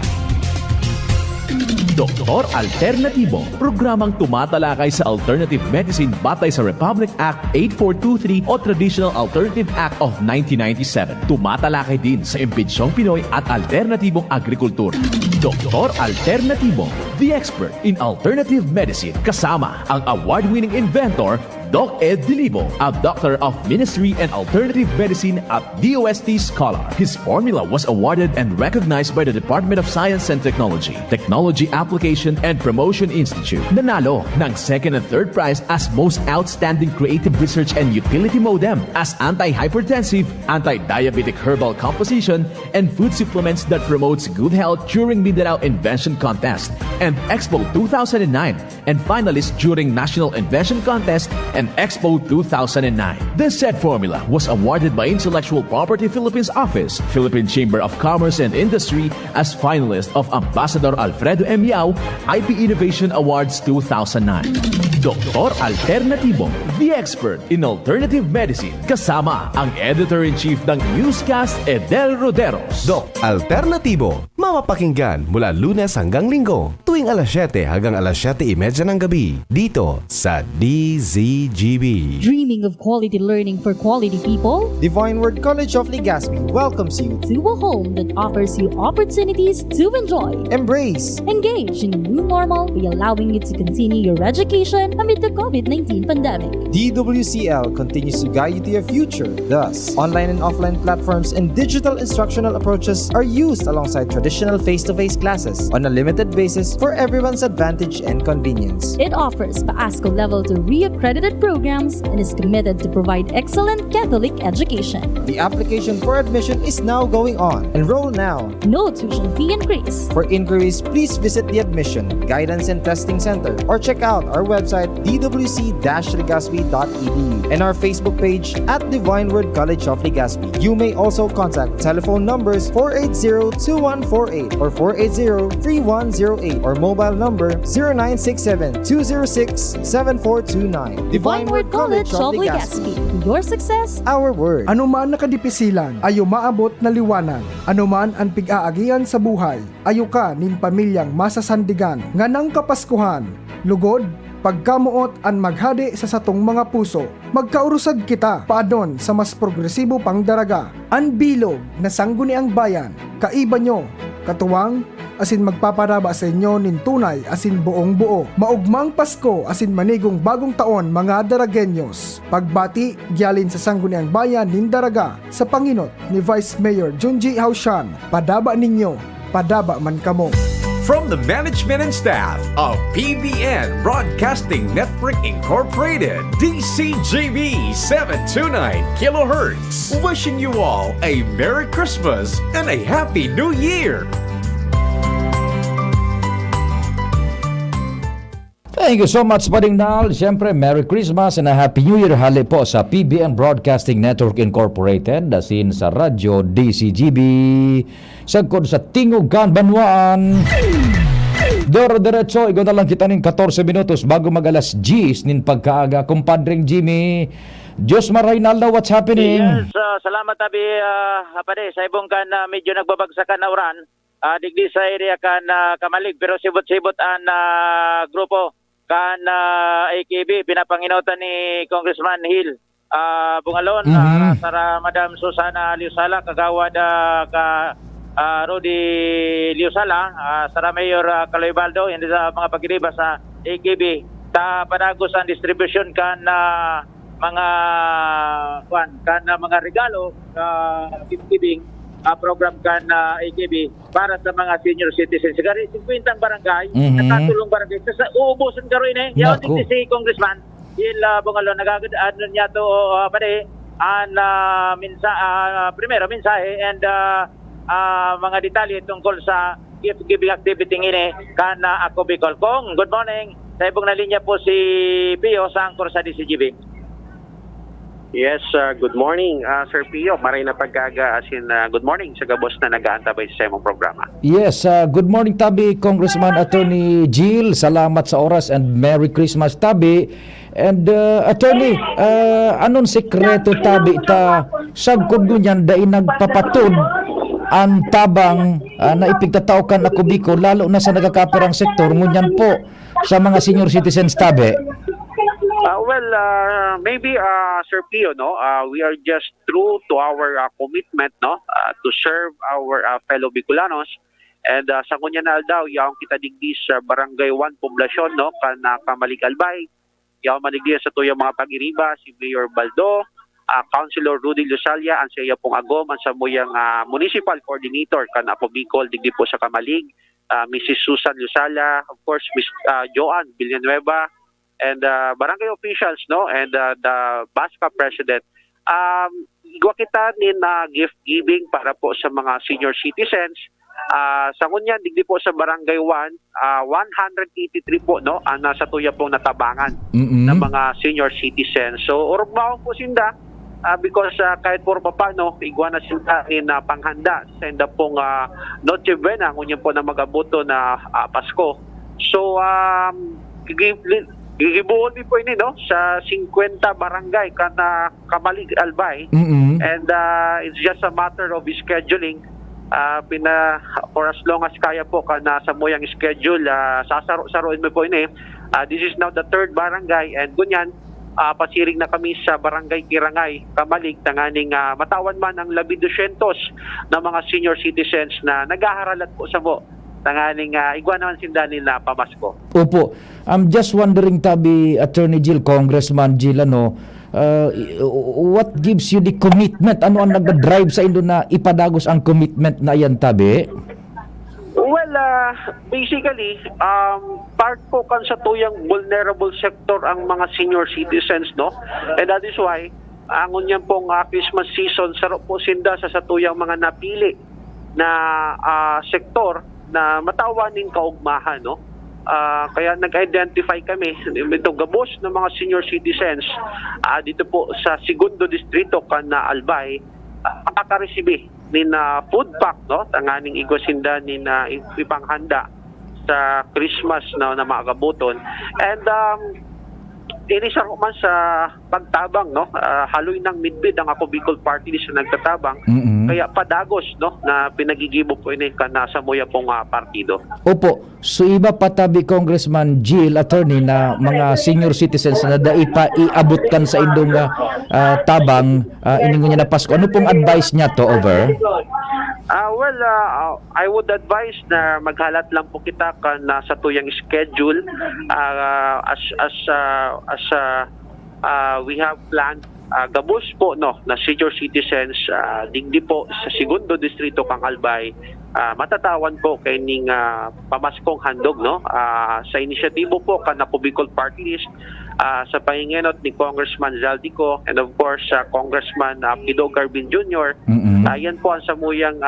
Doktor Alternatibo, programang tumatalakay sa alternative medicine batay sa Republic Act 8423 o Traditional Alternative Act of 1997. Tumatalakay din sa impinsyong Pinoy at alternatibong agrikultura. Doktor Alternatibo, the expert in alternative medicine, kasama ang award-winning inventor Doc Ed Dilibo, a doctor of ministry and alternative medicine at DOST Scholar. His formula was awarded and recognized by the Department of Science and Technology, Technology Application and Promotion Institute. Nanalo ng second and third prize as Most Outstanding Creative Research and Utility Modem as anti-hypertensive, anti-diabetic herbal composition, and food supplements that promotes good health during Mindanao Invention Contest and Expo 2009, and finalist during National Invention Contest and Expo 2009. This said formula was awarded by Intellectual Property Philippines Office, Philippine Chamber of Commerce and Industry as finalist of Ambassador Alfredo M. Yao IP Innovation Awards 2009. Dr. Alternativo, the expert in alternative medicine, kasama ang editor-in-chief ng newscast Edel Roderos. Doc Alternativo, mapapakinggan mula Lunes hanggang Linggo, tuwing alas 7 hanggang alas 7:30 ng gabi, dito sa DZGB. Dreaming of quality learning for quality people? Divine Word College of Legazpi welcomes you to a home that offers you opportunities to enjoy, embrace, engage in a new normal by allowing you to continue your education amid the COVID-19 pandemic. DWCL continues to guide you to your future. Thus, online and offline platforms and digital instructional approaches are used alongside traditional face-to-face classes on a limited basis for everyone's advantage and convenience. It offers PAASCO Level 2 re-accredited programs and is committed to provide excellent Catholic education. The application for admission is now going on. Enroll now. No tuition fee increase. For inquiries, please visit the Admission, Guidance and Testing Center or check out our website dwc-legazpi.edu and our Facebook page at Divine Word College of Legazpi. You may also contact telephone numbers 480-2148 or 480-3108 or mobile number 0967-206-7429. Divine Word College of Legazpi. Your success, our word. Anuman nakadipisilan, ayo maabot na liwanag. Anuman ang pig-aagian sa buhay, ayo ka nin pamilyang masasandigan. Nganang kapaskuhan, lugod, pagkamuot an maghadi sa satong mga puso. Magkaurusad kita paadon sa mas progresibo pang daraga. An bilog na sangguniang bayan, kaiba nyo, katuwang, asin magpaparaba sa inyo nin tunay asin buong buo. Maugmang Pasko asin manigong bagong taon mga Daragenyos. Pagbati gyalin sa sangguniang bayan nin Daraga sa panginot ni Vice Mayor Junji Haushan. Padaba ninyo, padaba man kamo. From the management and staff of PBN Broadcasting Network Incorporated, DCGB 729 kHz, wishing you all a Merry Christmas and a Happy New Year! Thank you so much, Pading Nal. Siyempre, Merry Christmas and a Happy New Year. Hali po sa PBN Broadcasting Network Incorporated, dasin sa Radyo DCGB, sagkod sa Tingugan, Banwaan. Diretso, ikaw na lang kita nin 14 minutos bago mag-alas 10 nin pagkaaga. Kumpadring Jimmy, Diyos Maraynaldo, what's happening? Yes, salamat tabi, Pade. Sa ibong kan medyo nagbabagsakan na uran. Digdi sa area kan kamalig, pero sibot-sibot ang grupo kan AKB, pinapanginautan ni Congressman Hill. Bungalon, Sara Madam Susana Liusala, kagawad ka Rudy Liusala, Sara Mayor Kaloy Baldo, hindi sa mga pagiriba sa AKB, ta panagos ang distribution kan mga mga regalo, gift giving program kan AKB para sa mga senior citizens. Sigari 50 barangay, nakatulong barangay. Uubusan ka rin Yaw din si Congressman. Bungalon, nagagad niya to Pade, primero mensahe and mga detalye tungkol sa gift giving activity ini kan ako Bicol. Kong, good morning. Sa ibong na linya po si Pio sa angkor sa DCGB. Yes, good morning, Sir Pio. Maray na pagkaga, good morning sa gabos na nag-aantabay sa imong programa. Yes, good morning Tabi, Congressman Attorney Jill. Salamat sa oras and Merry Christmas Tabi. And Attorney, anong sekreto Tabi ta sagkod ngunyan dahil nagpapatod ang tabang na ipigtataw kan ako Bicol, lalo na sa nagkakaperang sektor ngunyan po sa mga senior citizens Tabi? Maybe, Sir Pio, we are just true to our commitment, to serve our fellow Bicolanos. And sa kunya na daw, yaong kita digdi sa Barangay 1 Poblasyon, kan Kamalig Albay, yaong maligdi sa tuyang mga pag-iriba, si Mayor Baldo, Councilor Rudy Lusalia, ang siya pong agom, ang sa muyang municipal coordinator, kan Apo Bicol, digdi po sa Kamalig, Mrs. Susan Lusala, of course, Ms. Joanne Villanueva, and barangay officials, and the BASCA president. Igwa kita nin gift giving para po sa mga senior citizens Sa Ngunyan, digdi po sa Barangay 1, 183 po, no, ang nasa tuya pong natabangan ng mga senior citizens. So, urugmaon po sinda, because kahit puro pa paano, igwa na sila in panghanda sa enda pong Noche Buena, ngunyan po na mag-abuto na Pasko. So, gigibuon din po ini, no, sa 50 barangay kana Kamalig Albay. And it's just a matter of scheduling. For as long as kaya po kana sa moyang schedule, sasaro-saroin mo po ini. This is now the 3rd barangay, and gunyan pasiring na kami sa Barangay Kirangay, Kamalig, tanganing matawan man ang 1,200 na mga senior citizens na nag-aharalat po sa mo. Tanganing igwa naman sinda nila pamasko. Opo. I'm just wondering, tabi, Attorney Jill, Congressman Jill, what gives you the commitment? Ano ang nag-drive sa indo na ipadagos ang commitment na yan, tabi? Well, basically, part po kan sa tuyang vulnerable sector ang mga senior citizens, no? And that is why, ang unyan pong Christmas season, sarap po sinda sa tuyang mga napili na sektor na matawaning kaugmahan, no? Kaya nag-identify kami itong gabos ng mga senior citizens dito po sa Segundo Distrito kana Albay, makakaresibi ni na food pack, no, tanganing igwasinda ni na ipanghanda sa Christmas na mga gabuton. And inisar ko man sa pagtabang, no, haloy ng midbid ang ako Bicol Party List na nagtatabang. Kaya padagos, no, na pinagigibo ko ini kana sa moya pong partido. Opo. So iba patabi, Congressman Jill, attorney, na mga senior citizens na iabot kan sa indong tabang iningon niya na Pasko. Ano pong advice niya to, over? I would advise na maghalat lang po kita kan sa tuyang schedule as we have planned gabos po, no, na senior citizens digdi po sa Segundo Distrito kang Albay, matatawan po kay ning pamaskong handog, no, sa inisyatibo po kan ako Bicol Party List, sa pahingenot ni Congressman Zaldico and of course Congressman Pido Garbin Jr. Yan po ang samuyang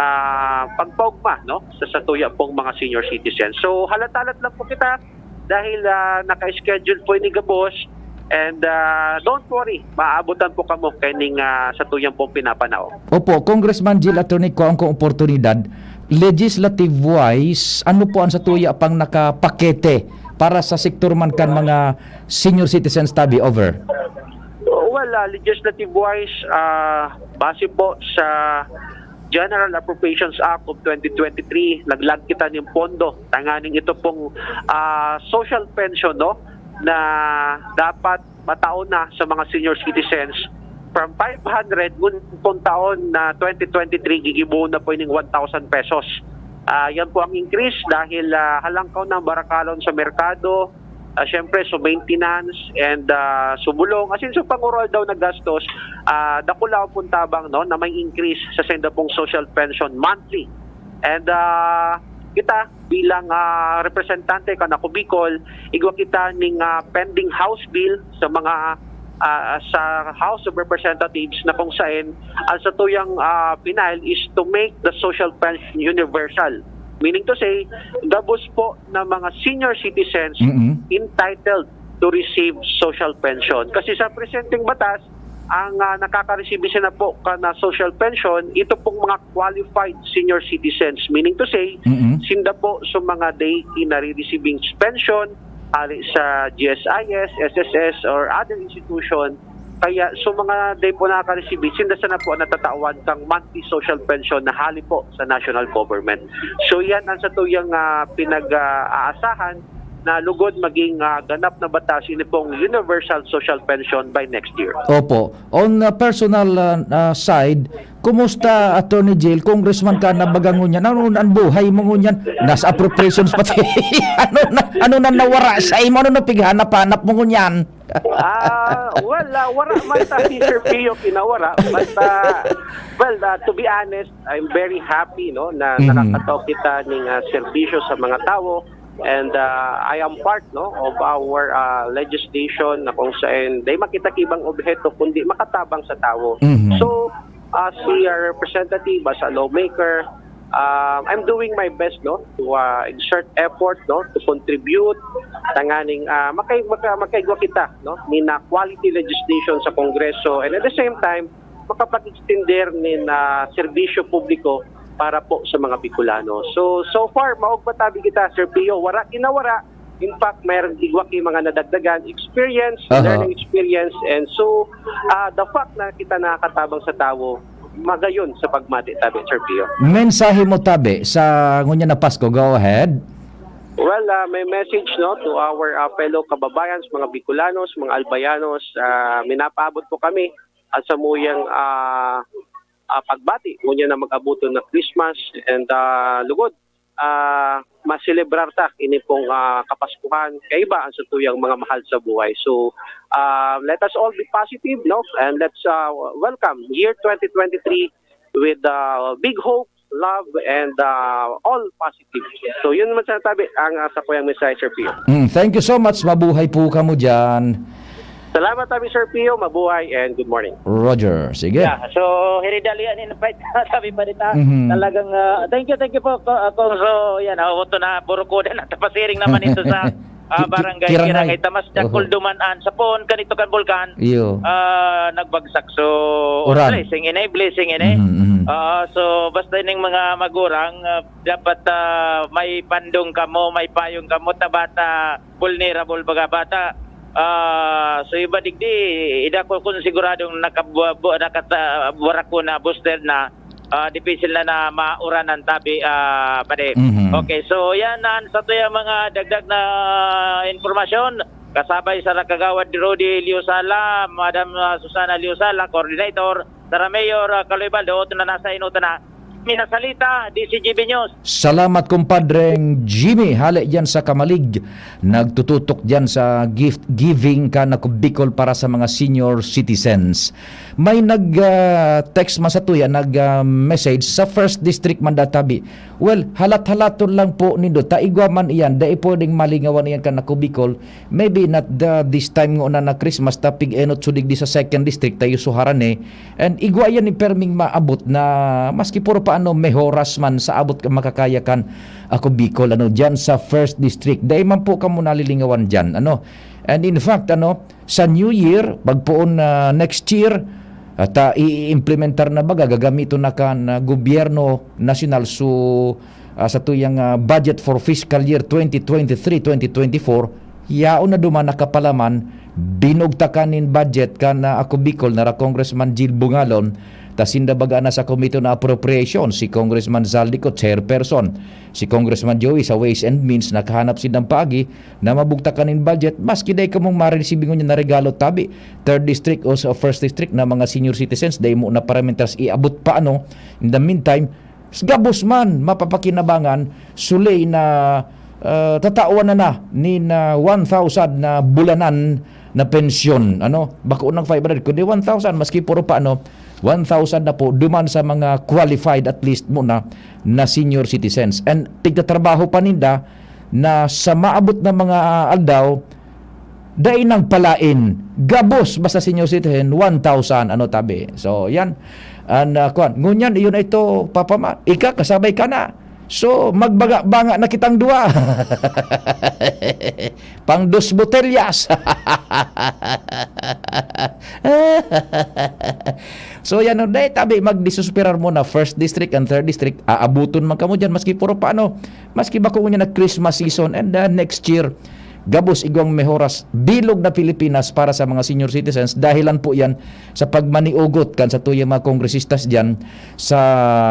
pagpaugma, no, sa satuya pong mga senior citizens. So halat-halat lang po kita dahil naka-schedule po ini gabos. And don't worry, maabutan po kamo kaning sa tuyang pong pinapanaw. Opo, Congressman Jill, attorney, ko ang oportunidad, legislative-wise, ano po ang sa tuya pang nakapakete para sa sektor man kan mga senior citizens, tabi, over? Well, legislative-wise, base po sa General Appropriations Act of 2023, naglag kita ng pondo. Tanganing ito pong social pension, no, na dapat mataon na sa mga senior citizens from 500 ngun taon na 2023 gigibuo na po yung 1,000 pesos. Yan po ang increase dahil halangkaw ng barakalon sa merkado, syempre so maintenance and subulong, asin so pangural daw na gastos, dakula po tabang, no, na may increase sa senda pong social pension monthly. And kita bilang representante kan ako Bicol, igwa kita ning pending House Bill sa mga sa House of Representatives na kung saan ang sa tuyang pinail is to make the social pension universal. Meaning to say, gabos po na mga senior citizens entitled to receive social pension. Kasi sa presenting batas, ang nakaka-receive na po na social pension, ito pong mga qualified senior citizens. Meaning to say, sinda po sa mga daily na receiving pension sa GSIS, SSS, or other institution. Kaya sa mga day po nakaka-receive, sinda sana po natatawan kang monthly social pension na hali po sa national government. So yan ang sa tuyang pinag-aasahan na lugod maging ganap na batas ini pong universal social pension by next year. Opo. On personal side, kumusta, Attorney Jill, Congressman ka na bagangon yan? Ano ang buhay mo ngunyan? Nasa appropriations pati. ano na nawara sa imo? Ano na pighanap-hanap mo ngunyan? Wala man ta si Sir Pio kinawara. But, to be honest, I'm very happy, no, na nakakataw kita ng serbisyo sa mga tao. And I am part, no, of our legislation na kung saan di makita-kibang objeto kundi makatabang sa tao. So as a representative, as a lawmaker, I'm doing my best no to exert effort no to contribute tanganing makaigwa kita no ni na quality legislation sa Kongreso, and at the same time makapag-extender ni na serbisyo publiko para po sa mga Bicolano. So far maugpatabi kita Sir Pio, wara kinawara. In fact, mayroong igwaki mga nadagdagan experience, learning experience, and so the fact na kita nakakatabang sa tao, magayon sa pagmati tabi, Sir Pio. Mensahe mo tabi sa ngunya na Pasko, go ahead. Well, may message no to our fellow kababayans, mga Bicolanos, mga Albayanos, minapaabot po kami sa muyang pagbati, ngunya na mag-abuto na Christmas and lugod. Maselebrar ta ini pong Kapaskuhan kaiba ang sa tuyang mga mahal sa buhay. So let us all be positive no, and let's welcome year 2023 with big hope, love, and all positive. So yun naman sa tabi ang sa kuyang mensahe, Sir Pio. Thank you so much, mabuhay po ka mo dyan. Salamat tabi, Sir Pio, mabuhay and good morning. Roger, sige. Yeah, so hiridalian in fight sabi pa dita. Talagang thank you po kung so yan auto na burukodan at pasiring naman ito sa barangay Kirangay Tamas Dakol Dumanan sa pon kanito kan bulkan. Nagbagsak so blessing ini. So basta ning mga magurang dapat may pandong kamo, may payong kamo ta bata vulnerable baga bata. So iba digdi ida ko kun siguradong nakaburak ko na booster na difícil na mauranan tabi pade. Okay, so yan sa to yung mga dagdag na informasyon kasabay sa kagawad Rodi Liosala, Madam Susana Liosala, coordinator, Sara Mayor Caloibaldo na nasa inuta na minasalita, DCGB News. Salamat kumpadreng Jimmy, hali dyan sa Kamalig. Nagtututok dyan sa gift giving ka na Bicol para sa mga senior citizens. May nag-text masatuya, nag-message sa first district mandatabi. Well, halat-halaton lang po nindo. Taigwa man iyan, dahil pwedeng malingawan iyan ka na Bicol. Maybe not this time nga na Christmas, tapig enot sudig di sa second district, tayo suharan And igwa yan ni perming maabot na maski puro pa may horas man sa abot makakaya kan ako Bicol diyan sa first district dahil man po kamo nalilingawan diyan and in fact sa New Year pagpoon next year at i-implementar na baga gagamito na kan gobyerno nasyonal sa tuyang budget for fiscal year 2023-2024 yaon na duman nakapalaman binugtakanin budget kan ako Bicol na Congressman Jill Bungalon. Tasinda baga na sa komite na appropriation si Congressman Zaldico, chairperson, si Congressman Joey sa Ways and Means nakahanap sinang pagi na mabugtakanin budget maski day kamong maresibingon niya na regalo tabi third district o sa first district na mga senior citizens day mo na parameters iabot pa in the meantime gabos man mapapakinabangan sulay na tatawan na ni 1,000 na bulanan na pensyon bako unang 500 kundi 1,000 maski puro pa 1,000 na po duman sa mga qualified at least muna na senior citizens. And tigtatrabaho pa ninda na sa maabot na mga aldaw dain ng palain gabos basta senior citizen 1,000 tabi. So yan. And ngunyan iyon ito papama ika kasabay ka na. So magbaga-banga na kitang dua. Pang 2 botelyas. So yan day tabi magdisuspirar mo na first district and third district aabuton man kamo diyan maski puro paano maski bako nya na Christmas season and next year gabos igwang mehoras bilog na Pilipinas para sa mga senior citizens dahilan po yan sa pagmaniugot kan sa tuyang mga kongresistas diyan sa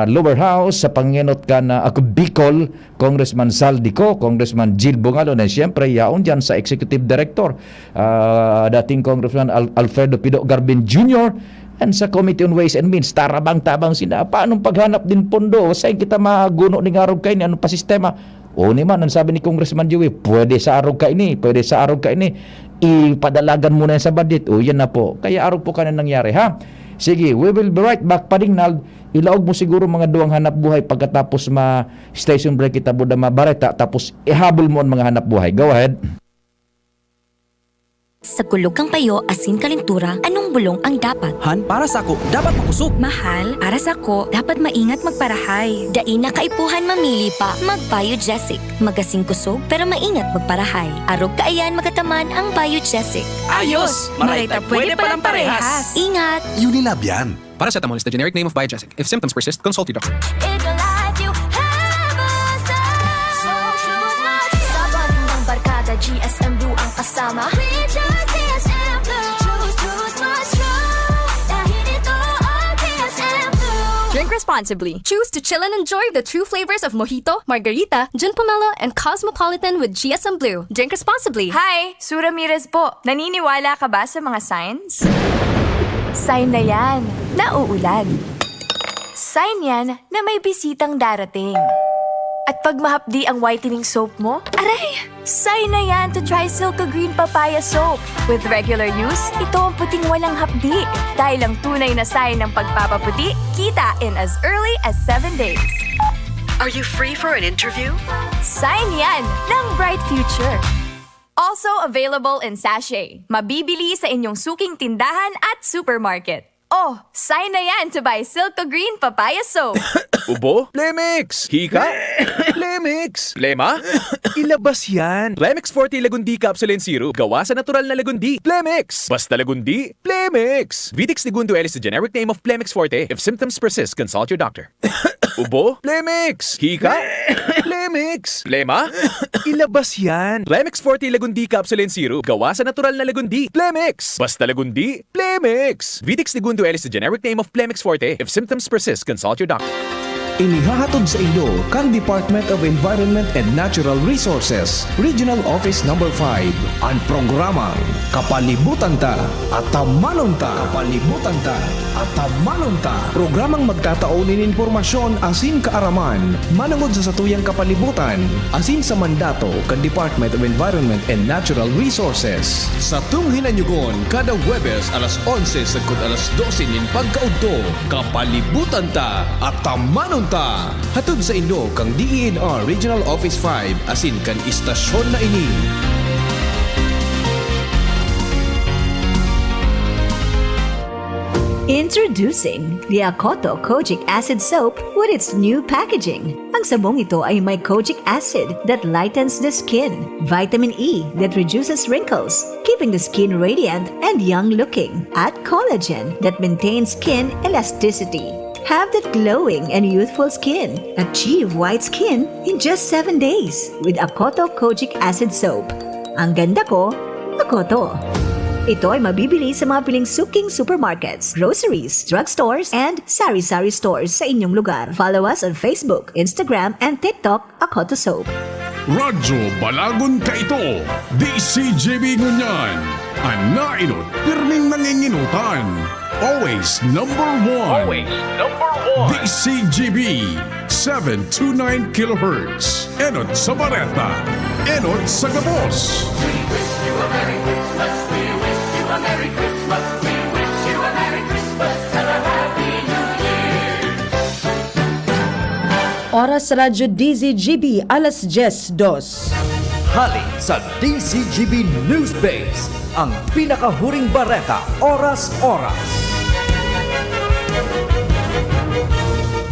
lower house sa pangenot kan ako Bicol Congressman Zaldico, Congressman Jill Bungalon and siyempre yaon diyan sa executive director dating Congressman Alfredo Pido Garbin Jr. and sa Committee on Ways and Means tarabang-tabang sina paanong paghanap din pondo sa kita maguno ning arog kay ni anong pa sistema. O naman, ang sabi ni Congressman Joey, pwede sa arog ka ini, ipadalagan muna yan sa budget. O yan na po. Kaya arog po ka na nangyari, ha? Sige, we will be right back. Padingnal, ilaog mo siguro mga duwang hanap buhay pagkatapos station break kita buda mabareta, tapos ihabol mo ang mga hanap buhay. Go ahead. Sa kulog kang payo, asin kalintura, anong bulong ang dapat? Han, para sa ako, dapat makusog. Mahal, para sa ko, dapat maingat magparahay. Dain na kaipuhan mamili pa, mag-Biogesic. Magasing kusog, pero maingat magparahay. Arog kaayan magataman ang Biogesic. Ayos! Marayta, pwede palang parehas. Ingat! Unilab yan. Paracetamol is the generic name of Biogesic. If symptoms persist, consult your doctor. Sa bandang barkada, GSM Blue ang kasama. Drink responsibly. Choose to chill and enjoy the true flavors of Mojito, Margarita, Gin Pomelo, and Cosmopolitan with GSM Blue. Drink responsibly. Hi! Sue Ramirez po. Naniniwala ka ba sa mga signs? Sign na yan, na uulan. Sign yan na may bisitang darating. At pag mahapdi ang whitening soap mo, aray! Sign na yan to try Silka Green Papaya Soap. With regular use, ito ang puting walang hapdi. Dahil ang tunay na sign ng pagpapaputi, kita in as early as 7 days. Are you free for an interview? Sign yan ng bright future. Also available in sachet. Mabibili sa inyong suking tindahan at supermarket. Oh, sign na yan to buy Silka Green Papaya Soap. Ubo? Plemix! Hika? Plemix! Plema? Ilabas yan! Plemix Forte Lagundi Capsule and Syrup. Gawa sa natural na lagundi. Plemix! Basta lagundi, Plemix! Vitix Segundo L is the generic name of Plemix Forte. If symptoms persist, consult your doctor. Ubo? Plemix! Hika? Plemix! Plema? Ilabas yan! Plemix Forte Lagundi Capsule and Syrup. Gawa sa natural na lagundi. Plemix! Basta lagundi, Plemix! Vitix Segundo L is the generic name of Plemix Forte. If symptoms persist, consult your doctor. Inihahatod sa inyo kan Department of Environment and Natural Resources, Regional Office No. 5, ang programang Kapalibutan Ta at Tamanon Ta. Kapalibutan Ta at Tamanon Ta. Programang magtataunin informasyon asin kaaraman, manangod sa satuyang kapalibutan, asin sa mandato kan Department of Environment and Natural Resources. Sa tunghinanyugon, kada Webes alas 11 sagkod alas 12 nin pagkaudto, Kapalibutan Ta at Tamanon Ta. Hatod sa inyo kang DENR Regional Office 5 asin kan istasyon na ini. Introducing the Akoto Kojic Acid Soap with its new packaging. Ang sabong ito ay may kojic acid that lightens the skin, vitamin E that reduces wrinkles, keeping the skin radiant and young-looking, at collagen that maintains skin elasticity. Have that glowing and youthful skin. Achieve white skin in just 7 days with Akoto Kojic Acid Soap. Ang ganda ko, Akoto. Ito ay mabibili sa mga piling suking supermarkets, groceries, drugstores, and sari-sari stores sa inyong lugar. Follow us on Facebook, Instagram, and TikTok, Akoto Soap. Radyo Balagon ka ito. DCGB ngunyan. Anainot, pirming nanginginutan. Always number one. Always number one. DCGB 729 kHz. Enot sa Bareta. Enot sa Gabos. We wish you a Merry Christmas. We wish you a Merry Christmas. We wish you a Merry Christmas and a Happy New Year. Oras sa Radyo DZGB, alas 10:02. Hali sa DCGB News Base, ang pinakahuring bareta, oras-oras.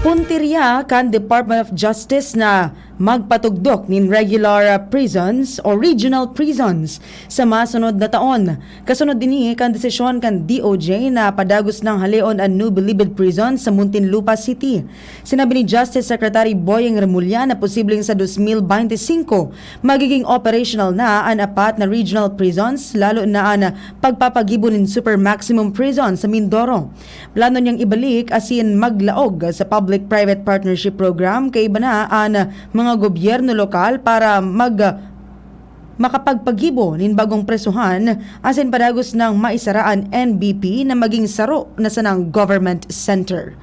Puntirya kan Department of Justice na magpatugdok nin regular prisons o regional prisons sa masunod na taon. Kasunod din kan desisyon kan DOJ na padagos ng haleon ang new Bilibid Prison sa Muntinlupa City. Sinabi ni Justice Secretary Boyeng Remulla na posibleng sa 2025 magiging operational na ang apat na regional prisons, lalo na ang pagpapagibo ng super maximum prison sa Mindoro. Plano niyang ibalik asin maglaog sa public-private partnership program kay iba na ang mga gobyerno lokal para makapagpagibo nin bagong presuhan asin padagos ng maisaraan NBP na maging saro na sanang government center.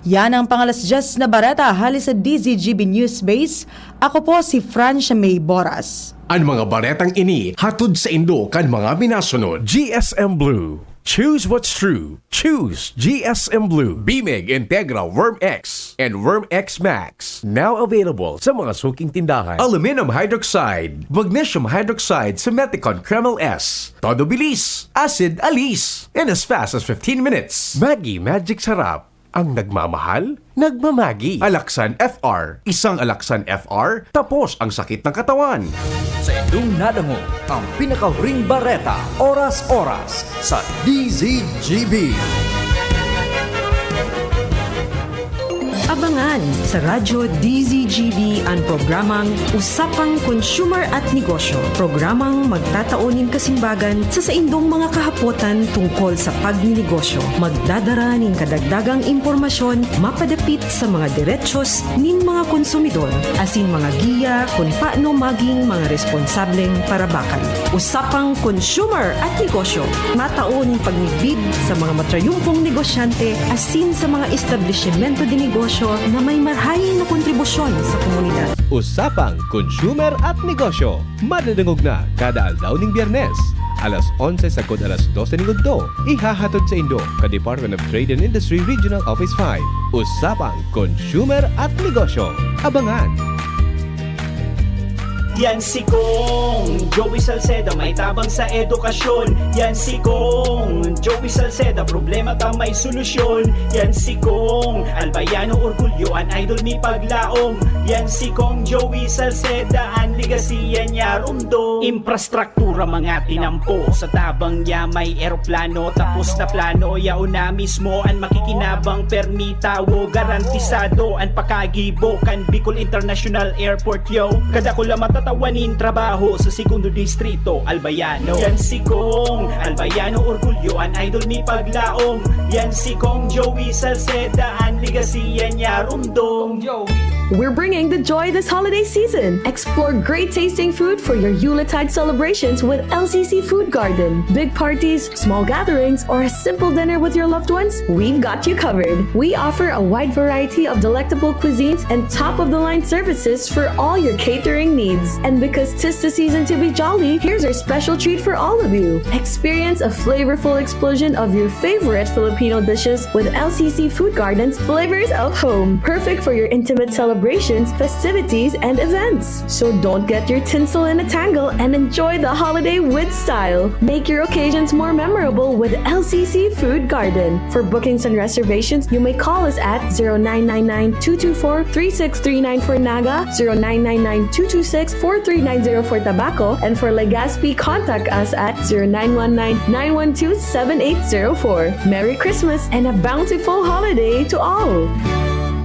Yan ang pangalas 10 na barata hali sa DZGB News Base. Ako po si Francia May Boras. Ang mga baretang ini hatod sa Indo kan mga minasunod. GSM Blue, Choose what's true. Choose GSM Blue, Bimig Integra Worm X, and Worm X Max. Now available sa mga suking tindahan. Aluminum hydroxide, magnesium hydroxide sa Meticon Kreml S. Todo bilis, acid alis, in as fast as 15 minutes. Maggi Magic Sarap. Ang nagmamahal, nagmamagi. Alaksan FR. Isang Alaksan FR, tapos ang sakit ng katawan. Sa inyong nadango, ang pinaka-ring bareta, oras-oras sa DZGB. Abangan sa Radyo DZGB ang programang Usapang Consumer at Negosyo. Programang magtataunin kasimbagan sa saindong mga kahapotan tungkol sa pagninegosyo. Magdadara ning kadagdagang impormasyon mapadapit sa mga diretsyon nin mga konsumidor asin mga giya kung paano maging mga responsableng parabakan. Usapang Consumer at Negosyo. Mataon pagnibid sa mga matrayumpong negosyante asin sa mga establishmento de negosyo na may marhaing na kontribusyon sa komunidad. Usapang Consumer at Negosyo. Madadangog na kada aldaw ning Biyernes. Alas 11 sagod alas 12 ning udto. Ihahatod sa Indo ka Department of Trade and Industry Regional Office 5. Usapang Consumer at Negosyo. Abangan! Yan si Kong Joey Salceda, may tabang sa edukasyon. Yan si Kong Joey Salceda, problema ta may solusyon. Yan si Kong Albayano orgulyo, an idol ni paglaom. Yan si Kong Joey Salceda, an ligasiya niya rumdo. Infrastruktura mga tinampo, sa tabang niya may eroplano. Tapos na plano, yao na mismo an makikinabang permitawo. Garantisado an pakagibo kan Bicol International Airport yo. Kada ko lamata tawanin trabaho sa segundo distrito Albayano. Yan si Kong Albayano orgulyo, an idol ni paglaom. Yan si Kong Joey Salceda, an ligasiya niya rumdo. We're bringing the joy this holiday season. Explore great tasting food for your Yuletide celebrations with LCC Food Garden. Big parties, small gatherings, or a simple dinner with your loved ones, we've got you covered. We offer a wide variety of delectable cuisines and top-of-the-line services for all your catering needs. And because 'tis the season to be jolly, here's our special treat for all of you. Experience a flavorful explosion of your favorite Filipino dishes with LCC Food Garden's Flavors of Home. Perfect for your intimate celebrations, festivities, and events. So don't get your tinsel in a tangle and enjoy the holiday with style. Make your occasions more memorable with LCC Food Garden. For bookings and reservations, you may call us at 0999-224-3639 for Naga, 0999-226-4390 for Tabaco, and for Legazpi, contact us at 0919-912-7804. Merry Christmas and a bountiful holiday to all!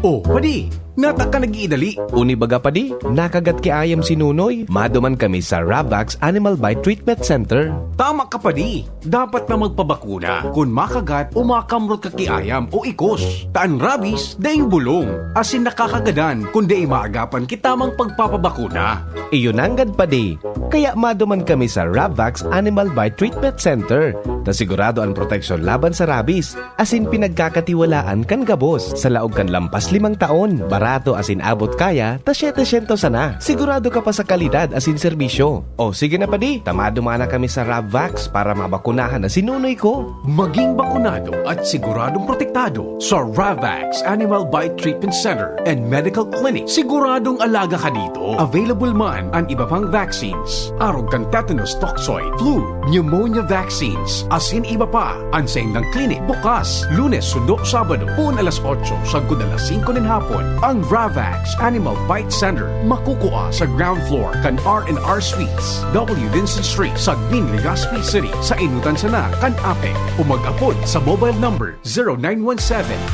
Oh, padi! Nata ka nag-iidali. Uni baga pa di, nakagat ki ayam si Nunoy. Maduman kami sa Ravax Animal Bite Treatment Center. Tama ka pa di. Dapat na magpabakuna. Kung makagat o makamrot ka kiayam o ikos. Taan rabies, daing bulong. Asin nakakagadan kung di maagapan kitamang pagpapabakuna. Iyon anggad pa di. Kaya maduman kami sa Ravax Animal Bite Treatment Center. Ta sigurado ang proteksyon laban sa rabies. Asin pinagkakatiwalaan kan gabos. Sa laog kan lampas 5 taon. Barato asin abot kaya, ta 700 sana. Sigurado ka pa sa kalidad asin serbisyo. O sige na pa di, tamado mana kami sa Ravax para mabakunahan na si Nunoy ko. Maging bakunado at siguradong protektado sa Ravax Animal Bite Treatment Center and Medical Clinic. Siguradong alaga ka dito. Available man ang iba pang vaccines. Arog kang tetanus toxoid, flu, pneumonia vaccines, asin iba pa. Ang saindang clinic bukas, Lunes, Sundo, Sabado, puun alas 8, sagod alas 5 ng hapon. Ang Ravax Animal Bite Center makukuha sa ground floor kan R&R Suites, W. Vincent Street, Sagmin, Legazpi City, sa Inutan Sana, kan Ape. O mag-apod sa mobile number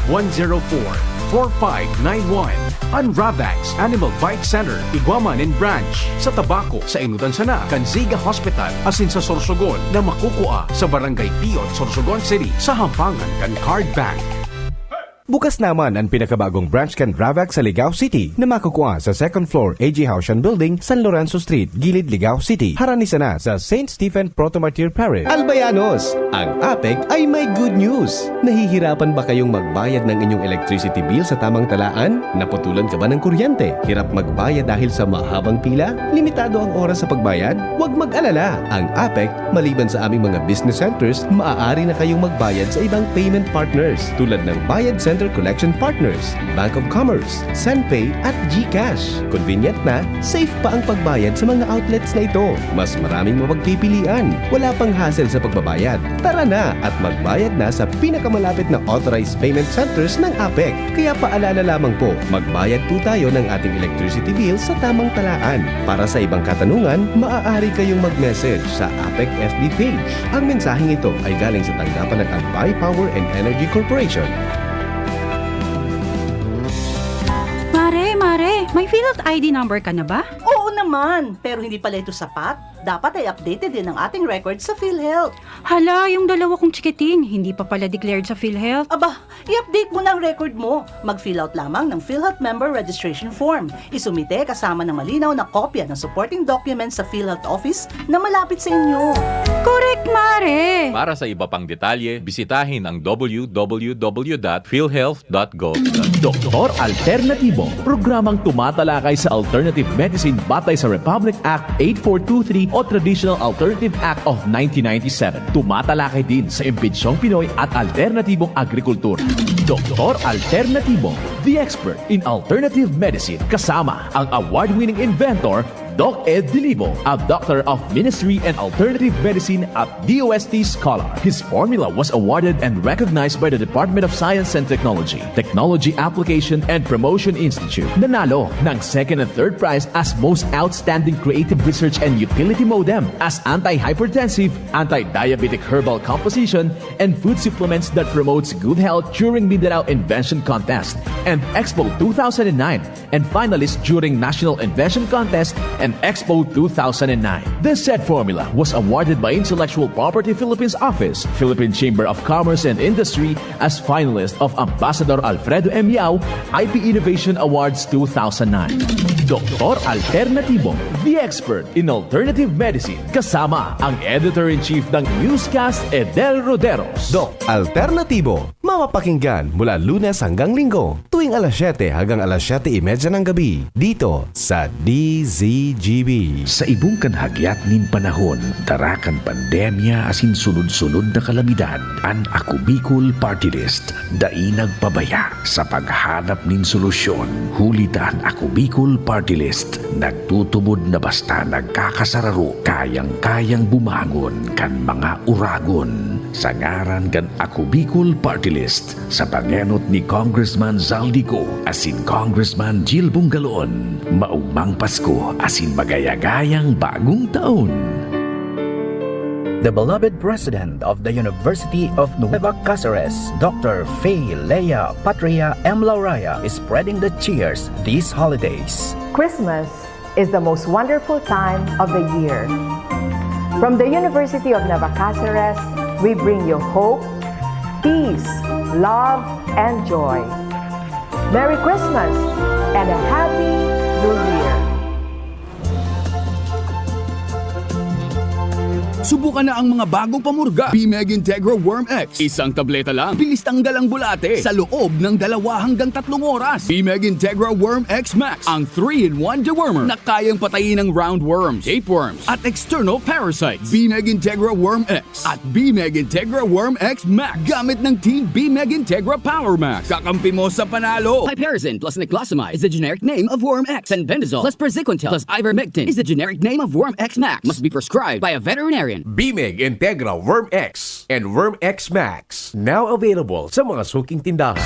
0917-104-4591. Ang Ravax Animal Bite Center, Iguaman and Branch, sa Tabaco, sa Inutan Sana, kan Ziga Hospital, asin sa Sorsogon na makukuha sa Barangay Piot, Sorsogon City, sa Hampangan kan Card Bank. Bukas naman ang pinakabagong branch kan Ravax sa Ligao City na makukuha sa second floor AG Haushan Building, San Lorenzo Street, Gilid, Ligao City. Haranisa na sa St. Stephen Protomartyr Parish. Albayanos, ang APEC ay may good news. Nahihirapan ba kayong magbayad ng inyong electricity bill sa tamang talaan? Naputulan ka ba ng kuryente? Hirap magbayad dahil sa mahabang pila? Limitado ang oras sa pagbayad? Huwag mag-alala. Ang APEC, maliban sa aming mga business centers, maaari na kayong magbayad sa ibang payment partners tulad ng Bayad Center Collection Partners, Bank of Commerce, SendPay at GCash. Convenient na, safe pa ang pagbayad sa mga outlets na ito. Mas maraming mapagpipilian. Wala pang hassle sa pagbabayad. Tara na at magbayad na sa pinakamalapit na authorized payment centers ng APEC. Kaya paalala lamang po, magbayad po tayo ng ating electricity bill sa tamang talaan. Para sa ibang katanungan, maaari kayong mag-message sa APEC FB page. Ang mensaheng ito ay galing sa tanggapan ng Albay Power and Energy Corporation. Mare, may PhilHealth ID number ka na ba? Oo naman, pero hindi pala ito sapat. Dapat ay updated din ang ating record sa PhilHealth. Hala, yung dalawa kong chikiting, hindi pa pala declared sa PhilHealth. Aba, i-update mo na ang record mo. Mag-fill out lamang ng PhilHealth Member Registration Form. Isumite kasama ng malinaw na kopya ng supporting documents sa PhilHealth Office na malapit sa inyo. Correct, Mare! Para sa iba pang detalye, bisitahin ang www.philhealth.gov. Doktor Alternatibo, programang tumatalakay sa alternative medicine batay sa Republic Act 8423 o Traditional Alternative Act of 1997. Tumatalakay din sa impinsyong Pinoy at alternatibong agrikultura. Doktor Alternatibo, the expert in alternative medicine, kasama ang award-winning inventor Doc Ed Dilibo, a doctor of ministry and alternative medicine at DOST Scholar. His formula was awarded and recognized by the Department of Science and Technology, Technology Application and Promotion Institute. Nanalo ng second and third prize as Most Outstanding Creative Research and Utility Modem, as anti-hypertensive, anti-diabetic herbal composition, and food supplements that promotes good health during Mindanao Invention Contest and Expo 2009, and finalist during National Invention Contest and Expo 2009. This said formula was awarded by Intellectual Property Philippines Office, Philippine Chamber of Commerce and Industry as finalist of Ambassador Alfredo M. Yao IP Innovation Awards 2009. Doktor Alternatibo, the expert in alternative medicine, kasama ang Editor-in-Chief ng Newscast, Edel Roderos. Doc Alternatibo, mapapakinggan mula Lunes hanggang Linggo, tuwing alas 7 hanggang alas 7:30 ng gabi, dito sa DZGB. Sa ibong kanhagyat nin panahon, darakan pandemya asin sunod-sunod na kalamidad, an Ako Bicol Party List, dai nagpabaya sa paghanap nin solusyon. Hulitan Ako Bicol Party List, nagtutubod na basta nagkakasararo, kayang-kayang bumangon kan mga uragon. Sa ngaran kan Ako Bicol Party List, sa pangenot ni Congressman Zaldico, asin Congressman Jill Bungalon, maugmang Pasko, asin magayagayang bagong taon. The beloved President of the University of Nueva Cáceres, Dr. Faye Lea Patria M. Lauraya, is spreading the cheers these holidays. Christmas is the most wonderful time of the year. From the University of Nueva Cáceres, we bring you hope, peace, love, and joy. Merry Christmas and a Happy New Year! Subukan na ang mga bagong pamurga. B-Meg Integra Worm X. Isang tableta lang. Bilis tanggal ang bulate sa loob ng 2 hanggang 3 oras. B-Meg Integra Worm X Max. Ang 3-in-1 dewormer na kayang patayin ng roundworms, tapeworms, at external parasites. B-Meg Integra Worm X at B-Meg Integra Worm X Max. Gamit ng Team B-Meg Integra Power Max. Kakampi mo sa panalo. Piperazine plus niclosamide is the generic name of Worm X. And Bendazole plus Praziquantel plus Ivermectin is the generic name of Worm X Max. Must be prescribed by a veterinarian. B-Meg Integra Worm X and Worm X Max. Now available sa mga suking tindahan.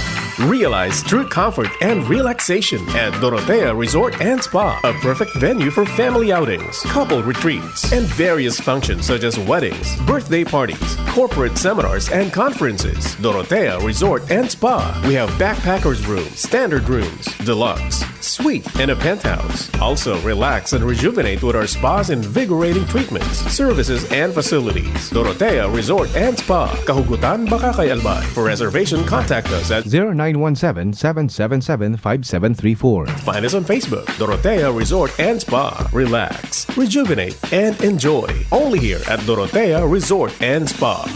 Realize true comfort and relaxation at Dorotea Resort and Spa, a perfect venue for family outings, couple retreats, and various functions such as weddings, birthday parties, corporate seminars, and conferences. Dorotea Resort and Spa. We have backpackers rooms, standard rooms, deluxe, suite, and a penthouse. Also, relax and rejuvenate with our spa's invigorating treatments, services, and facilities. Dorotea Resort and Spa, Kahugutan, Bakakay, Albay. For reservation, contact us at 0917-777-5734. Find us on Facebook, Dorotea Resort and Spa. Relax, rejuvenate, and enjoy. Only here at Dorotea Resort and Spa.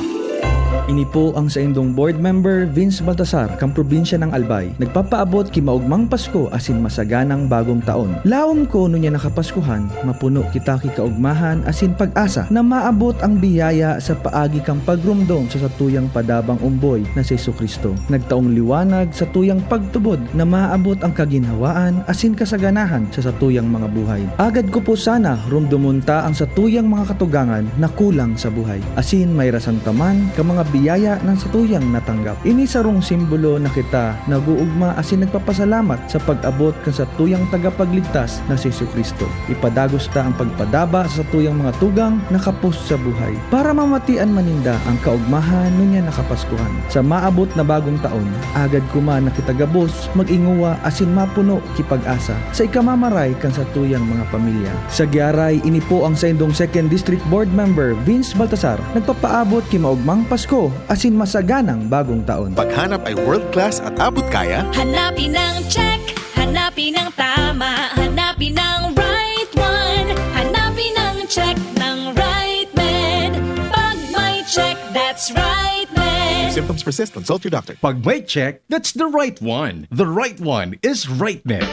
Ini po ang sa indong board member Vince Baltasar, kang probinsya ng Albay. Nagpapaabot kimaugmang Pasko asin masaganang bagong taon. Laom ko no niya nakapaskuhan, mapuno kita kikaugmahan asin pag-asa na maabot ang biyaya sa paagi kang pagrumdom sa satuyang padabang umboy na si Jesucristo. Nagtaong liwanag sa tuyang pagtubod na maabot ang kaginhawaan asin kasaganahan sa satuyang mga buhay. Agad ko po sana rumdumunta ang satuyang mga katugangan na kulang sa buhay. Asin may rasantaman ka mga biyaya ng satuyang natanggap. Ini sarong simbolo na kita naguugma asin nagpapasalamat sa pag-abot kan satuyang tagapagligtas na si Jesucristo. Ipadagos ta ang pagpadaba sa satuyang mga tugang nakapos sa buhay para mamatian maninda ang kaugmahan no niya nakapaskuhan. Sa maabot na bagong taon, agad kuma nakitagabos mag-inguwa asin mapuno kipag-asa sa ikamamaray kan satuyang mga pamilya. Sa Giaray, ini po ang sa indong 2nd District Board Member Vince Baltasar nagpapaabot kimaugmang Pasko asin masaganang bagong taon. Paghanap ay world-class at abot kaya? Hanapin ang check, hanapin ang tama, hanapin ang right one, hanapin ang check ng right med. Pag may check, that's right med. If symptoms persist, consult your doctor. Pag may check, that's the right one. The right one is RightMed.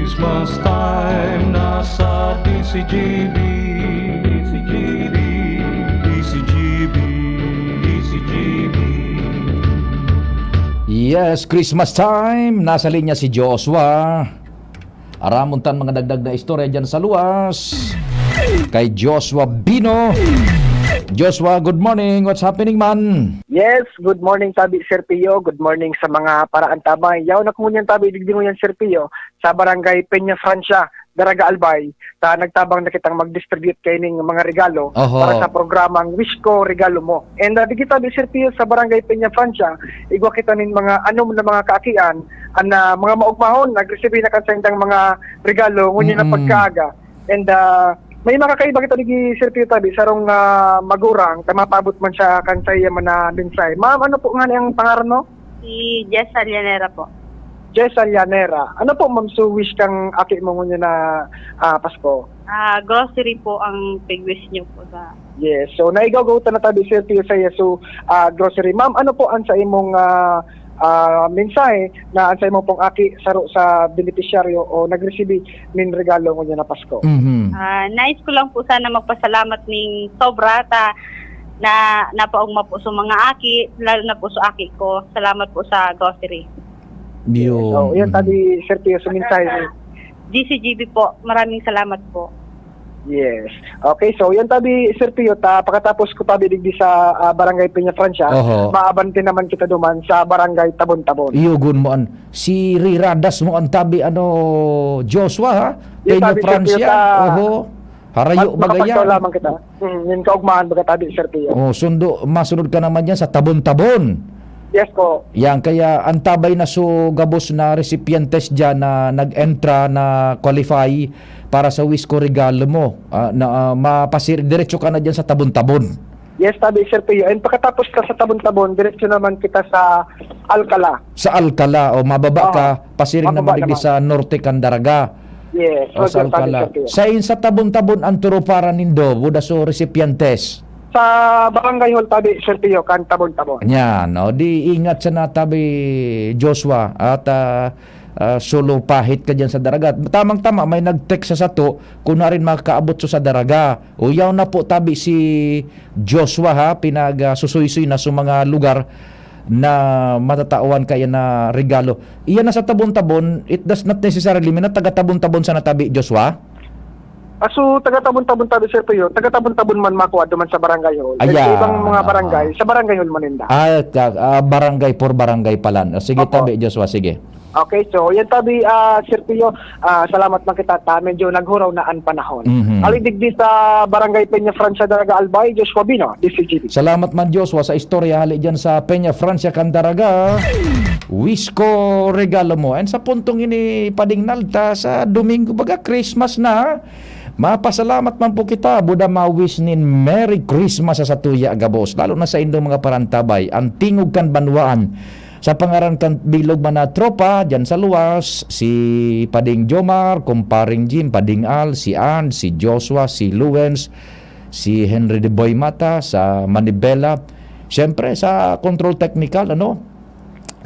Christmas time nasa DCGB. Yes, Christmas time. Nasa linya si Joshua. Aramuntan mga dagdag na istorya dyan sa luwas. Kay Joshua Bino. Joshua, good morning. What's happening, man? Yes, good morning, Tabi Sir Pio. Good morning sa mga paraan tabay. Yaw na kumunyan, Tabi, digdingon yan, Sir Pio. Sa barangay Peña Francia, Daraga Albay. Nagtabang na kitang mag-distribute kayo ng mga regalo para sa programang Wish Ko, Regalo Mo. And di kita, Sir Pio, sa barangay Peña Francia, igwa kita ng mga na mga kaakian, mga maugmahon, nag-receive na kansayang mga regalo, ngunyan na pagkaaga. And may makakaiba kita digi Sir Pio Tabi, sarong magurang, tamapabot man siya kansaya man na binsay. Ma'am, ano po nga niyang pangaran mo? Si Jess Alianera po. Jess Alianera. Ano po, ma'am, so wish kang aki mo ngunyan na Pasko? Grocery po ang pig-wish niyo po sa... Yes, so naigaw-gawta na Tabi Sir Pio sa Yesu grocery. Ma'am, ano po ang sa imong mensahe na ansay mo pong aki saro sa beneficiaryo o nag-receive min regalo mo na Pasko? Nais ko lang po sana magpasalamat ning sobra na napaugma po sa mga aki, lalo na po sa aki ko. Salamat po sa grocery. So, yan Tabi Sir Pio sa mensahe. DCGB po, maraming salamat po. Yes. Okay, so yan Tabi Sir Pio, pagkatapos ko Tabi digdi sa barangay Peña Francia, maabante naman kita duman sa barangay Tabon-Tabon. Iugun mo si Riradas mo ang Tabi Joshua ha? Peña Francia. Harayo bagaya. Lamang kita. Yung kaugmahan baga Tabi Sir Pio. Masunod ka naman yan sa Tabon-Tabon. Yes po. Yan, kaya antabay na so gabos na recipientes dyan na nag-entra na qualify para sa Wish Ko Regalo Mo. Diretso ka na dyan sa Tabon-Tabon. Yes, Tabi Sir Pio. And pagkatapos ka sa Tabon-Tabon, diretso naman kita sa Alcala. Sa Alcala, mababa ka, pasiring naman sa Norte Candaraga. Yes. Sa Alcala. Sa Tabon-Tabon ang turo para nindo, buda so recipientes. Sa barangay hall Tabi Sir Pio, kan Tabon-Tabon. Yan, di ingat sa na Tabi Joshua at solo pahit ka dyan sa Daraga. Tamang-tama, may nag-text sa sato kung na rin makakaabot sa Daraga. Uyaw na po Tabi si Joshua ha, pinag-susuy-suy na sa mga lugar na matatawan kaya na regalo. Iyan na sa Tabon-Tabon, it does not necessarily mean na taga-Tabon-Tabon sa natabi Joshua. So, taga-Tabon-Tabon Tabi Sir Pio, taga-Tabon-Tabon man makuha duman sa barangay hall. Ibang mga barangay, sa barangay hall maninda. Barangay for barangay pala. Sige Tabi Joshua, sige. Okay, so yan tabi, Sir Pio, salamat man kita ta, medyo naghuraw na ang panahon. Alidigdi sa Barangay Peña Francia, Daraga Albay, Joshua Bino, DCGB. Salamat man Joshua sa istorya hali dyan sa Peña Francia, Candaraga. Wish ko regalo mo. And sa puntong ini padingnalta sa Domingo baga Christmas na. Mapasalamat man po kita, buda ma-wish nin Merry Christmas sa tuya gabos. Lalo na sa indong mga parantabay, ang tingog kan banwaan. Sa pangaran kan bilog man na tropa, dyan sa luwas, si Pading Jomar, kumparing Jim, Pading Al, si Ann, si Joshua, si Luwens, si Henry de Boy Mata, sa Manibela. Siyempre sa control technical,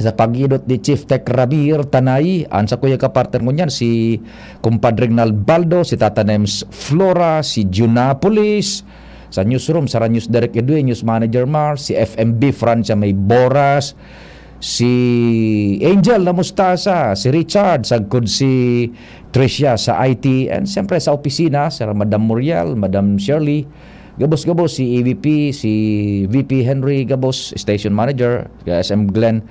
sa pagidot ni Chief Tech Rabir Tanay, sa kuya kapartner mo niyan, si kumpadring Nalbaldo, si Tata Nems Flora, si Junapolis, sa newsroom, sa News Direct Edwin, News Manager Mars, si FMB Francia May Boras, si Angel na Mustasa, si Richard, sagkod si Tricia sa IT, and siyempre sa opisina, si Madam Muriel, Madam Shirley, gabos-gabos si EVP, si VP Henry Gabos, Station Manager, SM Glenn.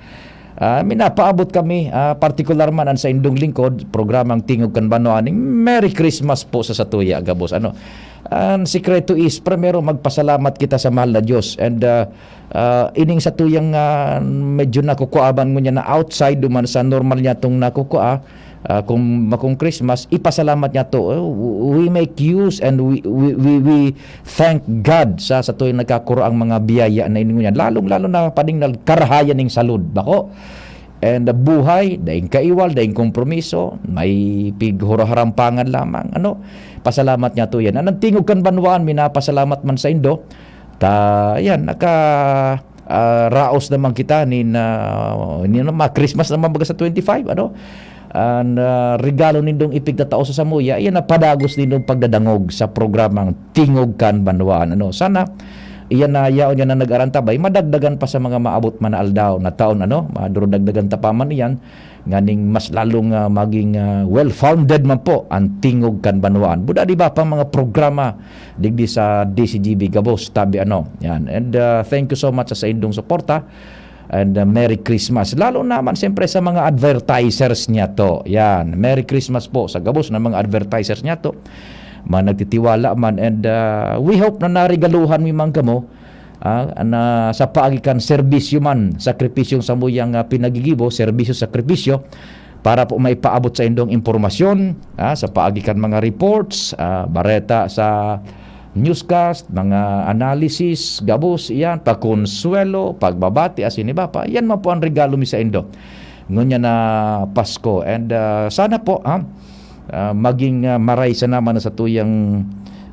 Minapaabot kami, partikular man sa indong lingkod, programang Tingog kan Banwaaning, Merry Christmas po sa Satuya Gabos. Ang sikreto is, primero magpasalamat kita sa mahal na Diyos, and ining satuyang medyo nakukuaban mo niya na outside duman sa normal niya itong nakukua, kung Christmas, ipasalamat niya to. We make use and we thank God sa tuyang nagkakuro ang mga biyaya na iningo niya, lalong-lalo na pading nagkarahayan ng salud bako. And buhay, daing kaiwal, daing kompromiso, may pighuraharampangan lamang. Pasalamat niya to yan. Anong Tingog kan Banwaan, minapasalamat man sa Indo. Yan, raos naman kita Christmas naman baga sa 25, and regalo nindong ipigtatao sa Samuya, yan napadagos nindong pagdadangog sa programang Tingog kan Banwaan. Sana iyan na yaon yan na nag-arantabay, madagdagan pa sa mga maabot man na aldaw na taon, maduro dagdagan tapaman iyan, nganing mas lalong maging well-founded man po ang Tingog kan Banwaan. Buda di ba pa mga programa digdi sa DCGB Gabos, tabi yan. And thank you so much sa indong suporta, and Merry Christmas. Lalo naman siyempre sa mga advertisers niya to. Yan, Merry Christmas po sa Gabos na mga advertisers niya to. Nagtitiwala man, and we hope na narigaluhan mi man kamo na sa paagikan serbisyo man, sakripisyong samuyang pinagigibo, serbisyo sakripisyo, para po may paabot sa indong impormasyon, sa paagikan mga reports, bareta sa newscast, mga analysis, Gabos, iyan, pagkonsuelo, pagbabati, asin iba pa, yan man po ang regalo mi sa indo ngunya na Pasko. And sana po maging maray sa naman sa tuyang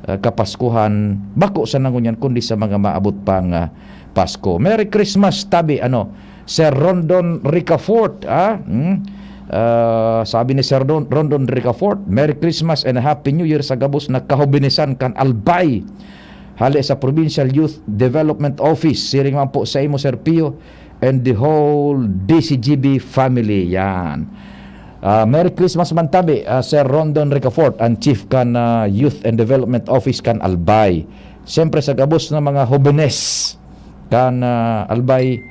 kapaskuhan, bako sa nangunyan kundi sa mga maabot pang Pasko. Merry Christmas tabi Sir Rondon Ricafort, sabi ni Sir Rondon Ricafort, Merry Christmas and Happy New Year sa Gabos na kahubinisan kan Albay hali sa Provincial Youth Development Office. Siring man po sa imo Sir Pio and the whole DCGB family. Yan. Merry Christmas man tabi, Sir Rondon Ricafort, ang Chief kan Youth and Development Office kan Albay. Siyempre sa Gabos na mga hobenes kan Albay,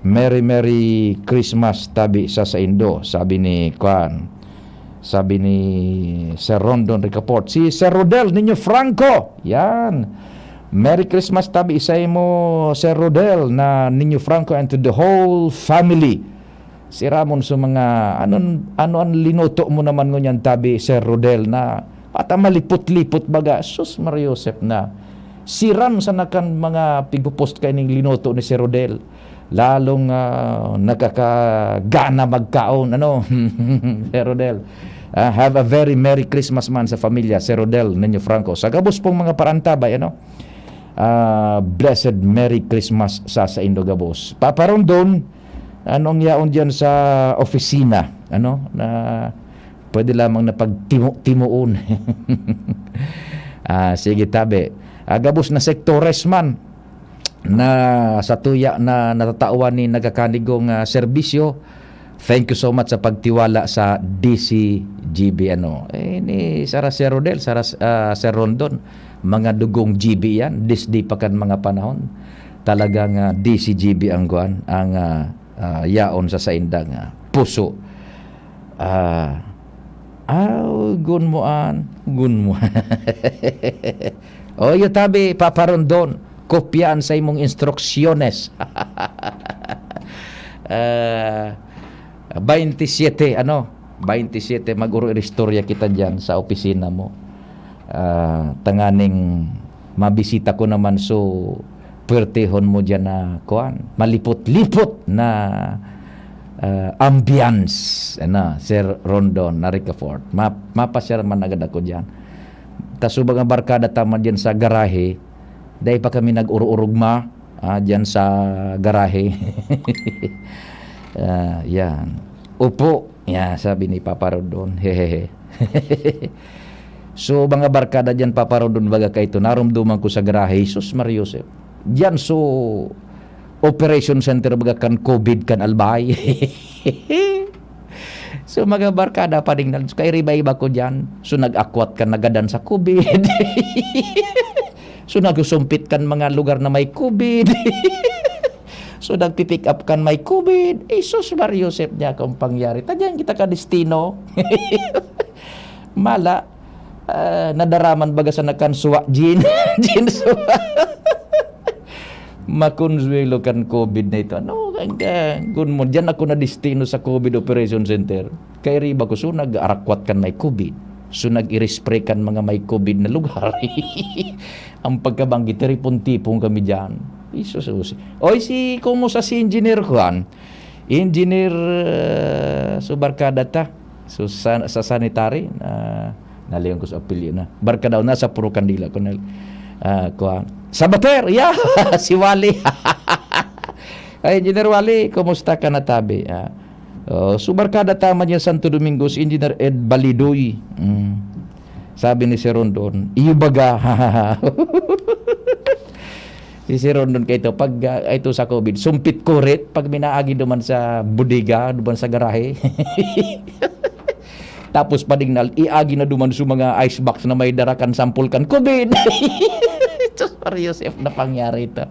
Merry Christmas tabi sa Indo, sabi ni Sir Rondon Ricafort. Si Sir Rodel Niño Franco, yan, Merry Christmas tabi isa mo Sir Rodel na Niño Franco and to the whole family. Si Ramon sa mga ano ang linuto mo naman ngunyan tabi Sir Rodel na ata malipot-lipot baga sus Mariosep na si Ram sa nakan mga pigupost kay ning linuto ni Sir Rodel, lalong nakakagana magkaon Sir Rodel. Have a very Merry Christmas man sa pamilya Sir Rodel Niño Franco sa Gabos pong mga parantabay. Blessed Merry Christmas sa Indo Gabos. Paparon doon anong yaon dyan sa opisina, na pwede lamang na pagtimuon. Sige tabi. Gabos na sektores man na sa tuya na natatawan ni nagkakanigong serbisyo, thank you so much sa pagtiwala sa DCGB. Ni Sara Sir Rodel, Sir Rondon, mga dugong GB yan, disdi pa kan mga panahon. Talagang DCGB ang yaon sa indang puso gunmuan. O, yung tabi, paparondon. Kopyaan sa imong instruksyones. 27, 27, mag-uro istorya kita dyan sa opisina mo. Tanganing mabisita ko naman so puwertehon mo dyan na malipot-lipot na ambience, Sir Rondon, na Ricafort. Mapasyar man agad ako dyan. Tas subang barkada tama dyan sa garahe, dahil pa kami nag-urugma dyan sa garahe. Yan. Upo. Sabi ni Papa Rondon. Hehehe. So, mga barkada dyan, Papa Rondon, baga ka ito, narumduman ko sa garahe, Jesus Mariosep. Dyan, so, operation center baga kan COVID kan albay. So, mga barkada pa rin, kay riba-iba ko dyan. So, nag-akwat kan nagadan sa COVID. So, nagsumpit kan mga lugar na may COVID. So, nagpipick up kan may COVID. Jesus Mariosep niya kung pangyari. Tadyan kita ka destino. Mala. Nadaraman baga sa nakansuwa. Jin suwa. Makonsuelo kan COVID na ito. Kun mo, dyan ako na destino sa COVID Operation Center. Kay riba ko, so nag-arakwat kan may COVID. So nag-i-spray kan mga may COVID na lugar. Ang pagkabanggit, tipon-tipong kami dyan. Isus. Oy, kumusta si Engineer Juan? Engineer Subarkada ta. So sa sanitary, naliyan ko sa apelyo na. Barkada nasa puro kandila ko na. Kuan. Sabater, si Wally. Ay, Engineer Wally, kumusta ka na tabi? Subarkada tama niya Santo Domingo, si Engineer Ed Balidoy. Sabi ni Sir Rondon, iyo baga. Si Rondon kay ito, pag ito sa COVID, sumpit kurit, pag minaagi duman sa bodega, duman sa garahe. Tapos padingnal, iagi na duman sa mga icebox na may darakan sampul kan COVID. Diyos Mariosep na pangyari ito.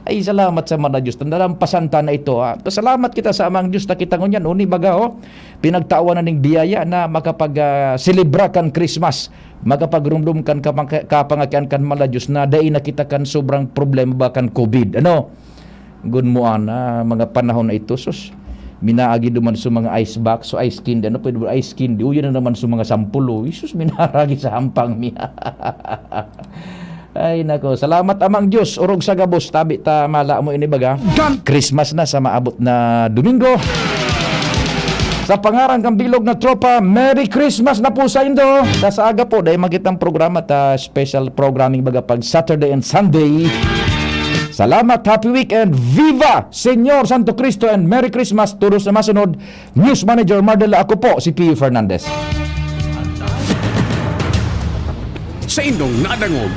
Ay, salamat sa mga Diyos. Tandalang pasanta na ito. Salamat kita sa amang Diyos na kita ngunyan. Uni baga, pinagtawan na ning biyaya na makapag-celebra kan Christmas. Makapag-rumdum kan kapangakian kan mala Diyos na dahil nakita kan sobrang problema ba kan COVID. Gunmuan mga panahon na ito. Sus, minaagi duman sa mga ice box, so ice candy. Pwede ba ice candy? Uyan na naman sa mga sampulo. Isus, minaragi sa hampang miya. Ay nako, salamat amang Diyos. Urog sa gabos, tabi ta mala mo ini baga. Christmas na sa maabot na Domingo. Sa pangarang kang bilog na tropa, Merry Christmas na po sa indo. Sa aga po, dahil magitang programa ta special programming baga pag Saturday and Sunday. Salamat, happy weekend, viva Senyor Santo Cristo and Merry Christmas. Tulos na masunod, News Manager Mardela, ako po si P.U. Fernandez. Sa indong nadangog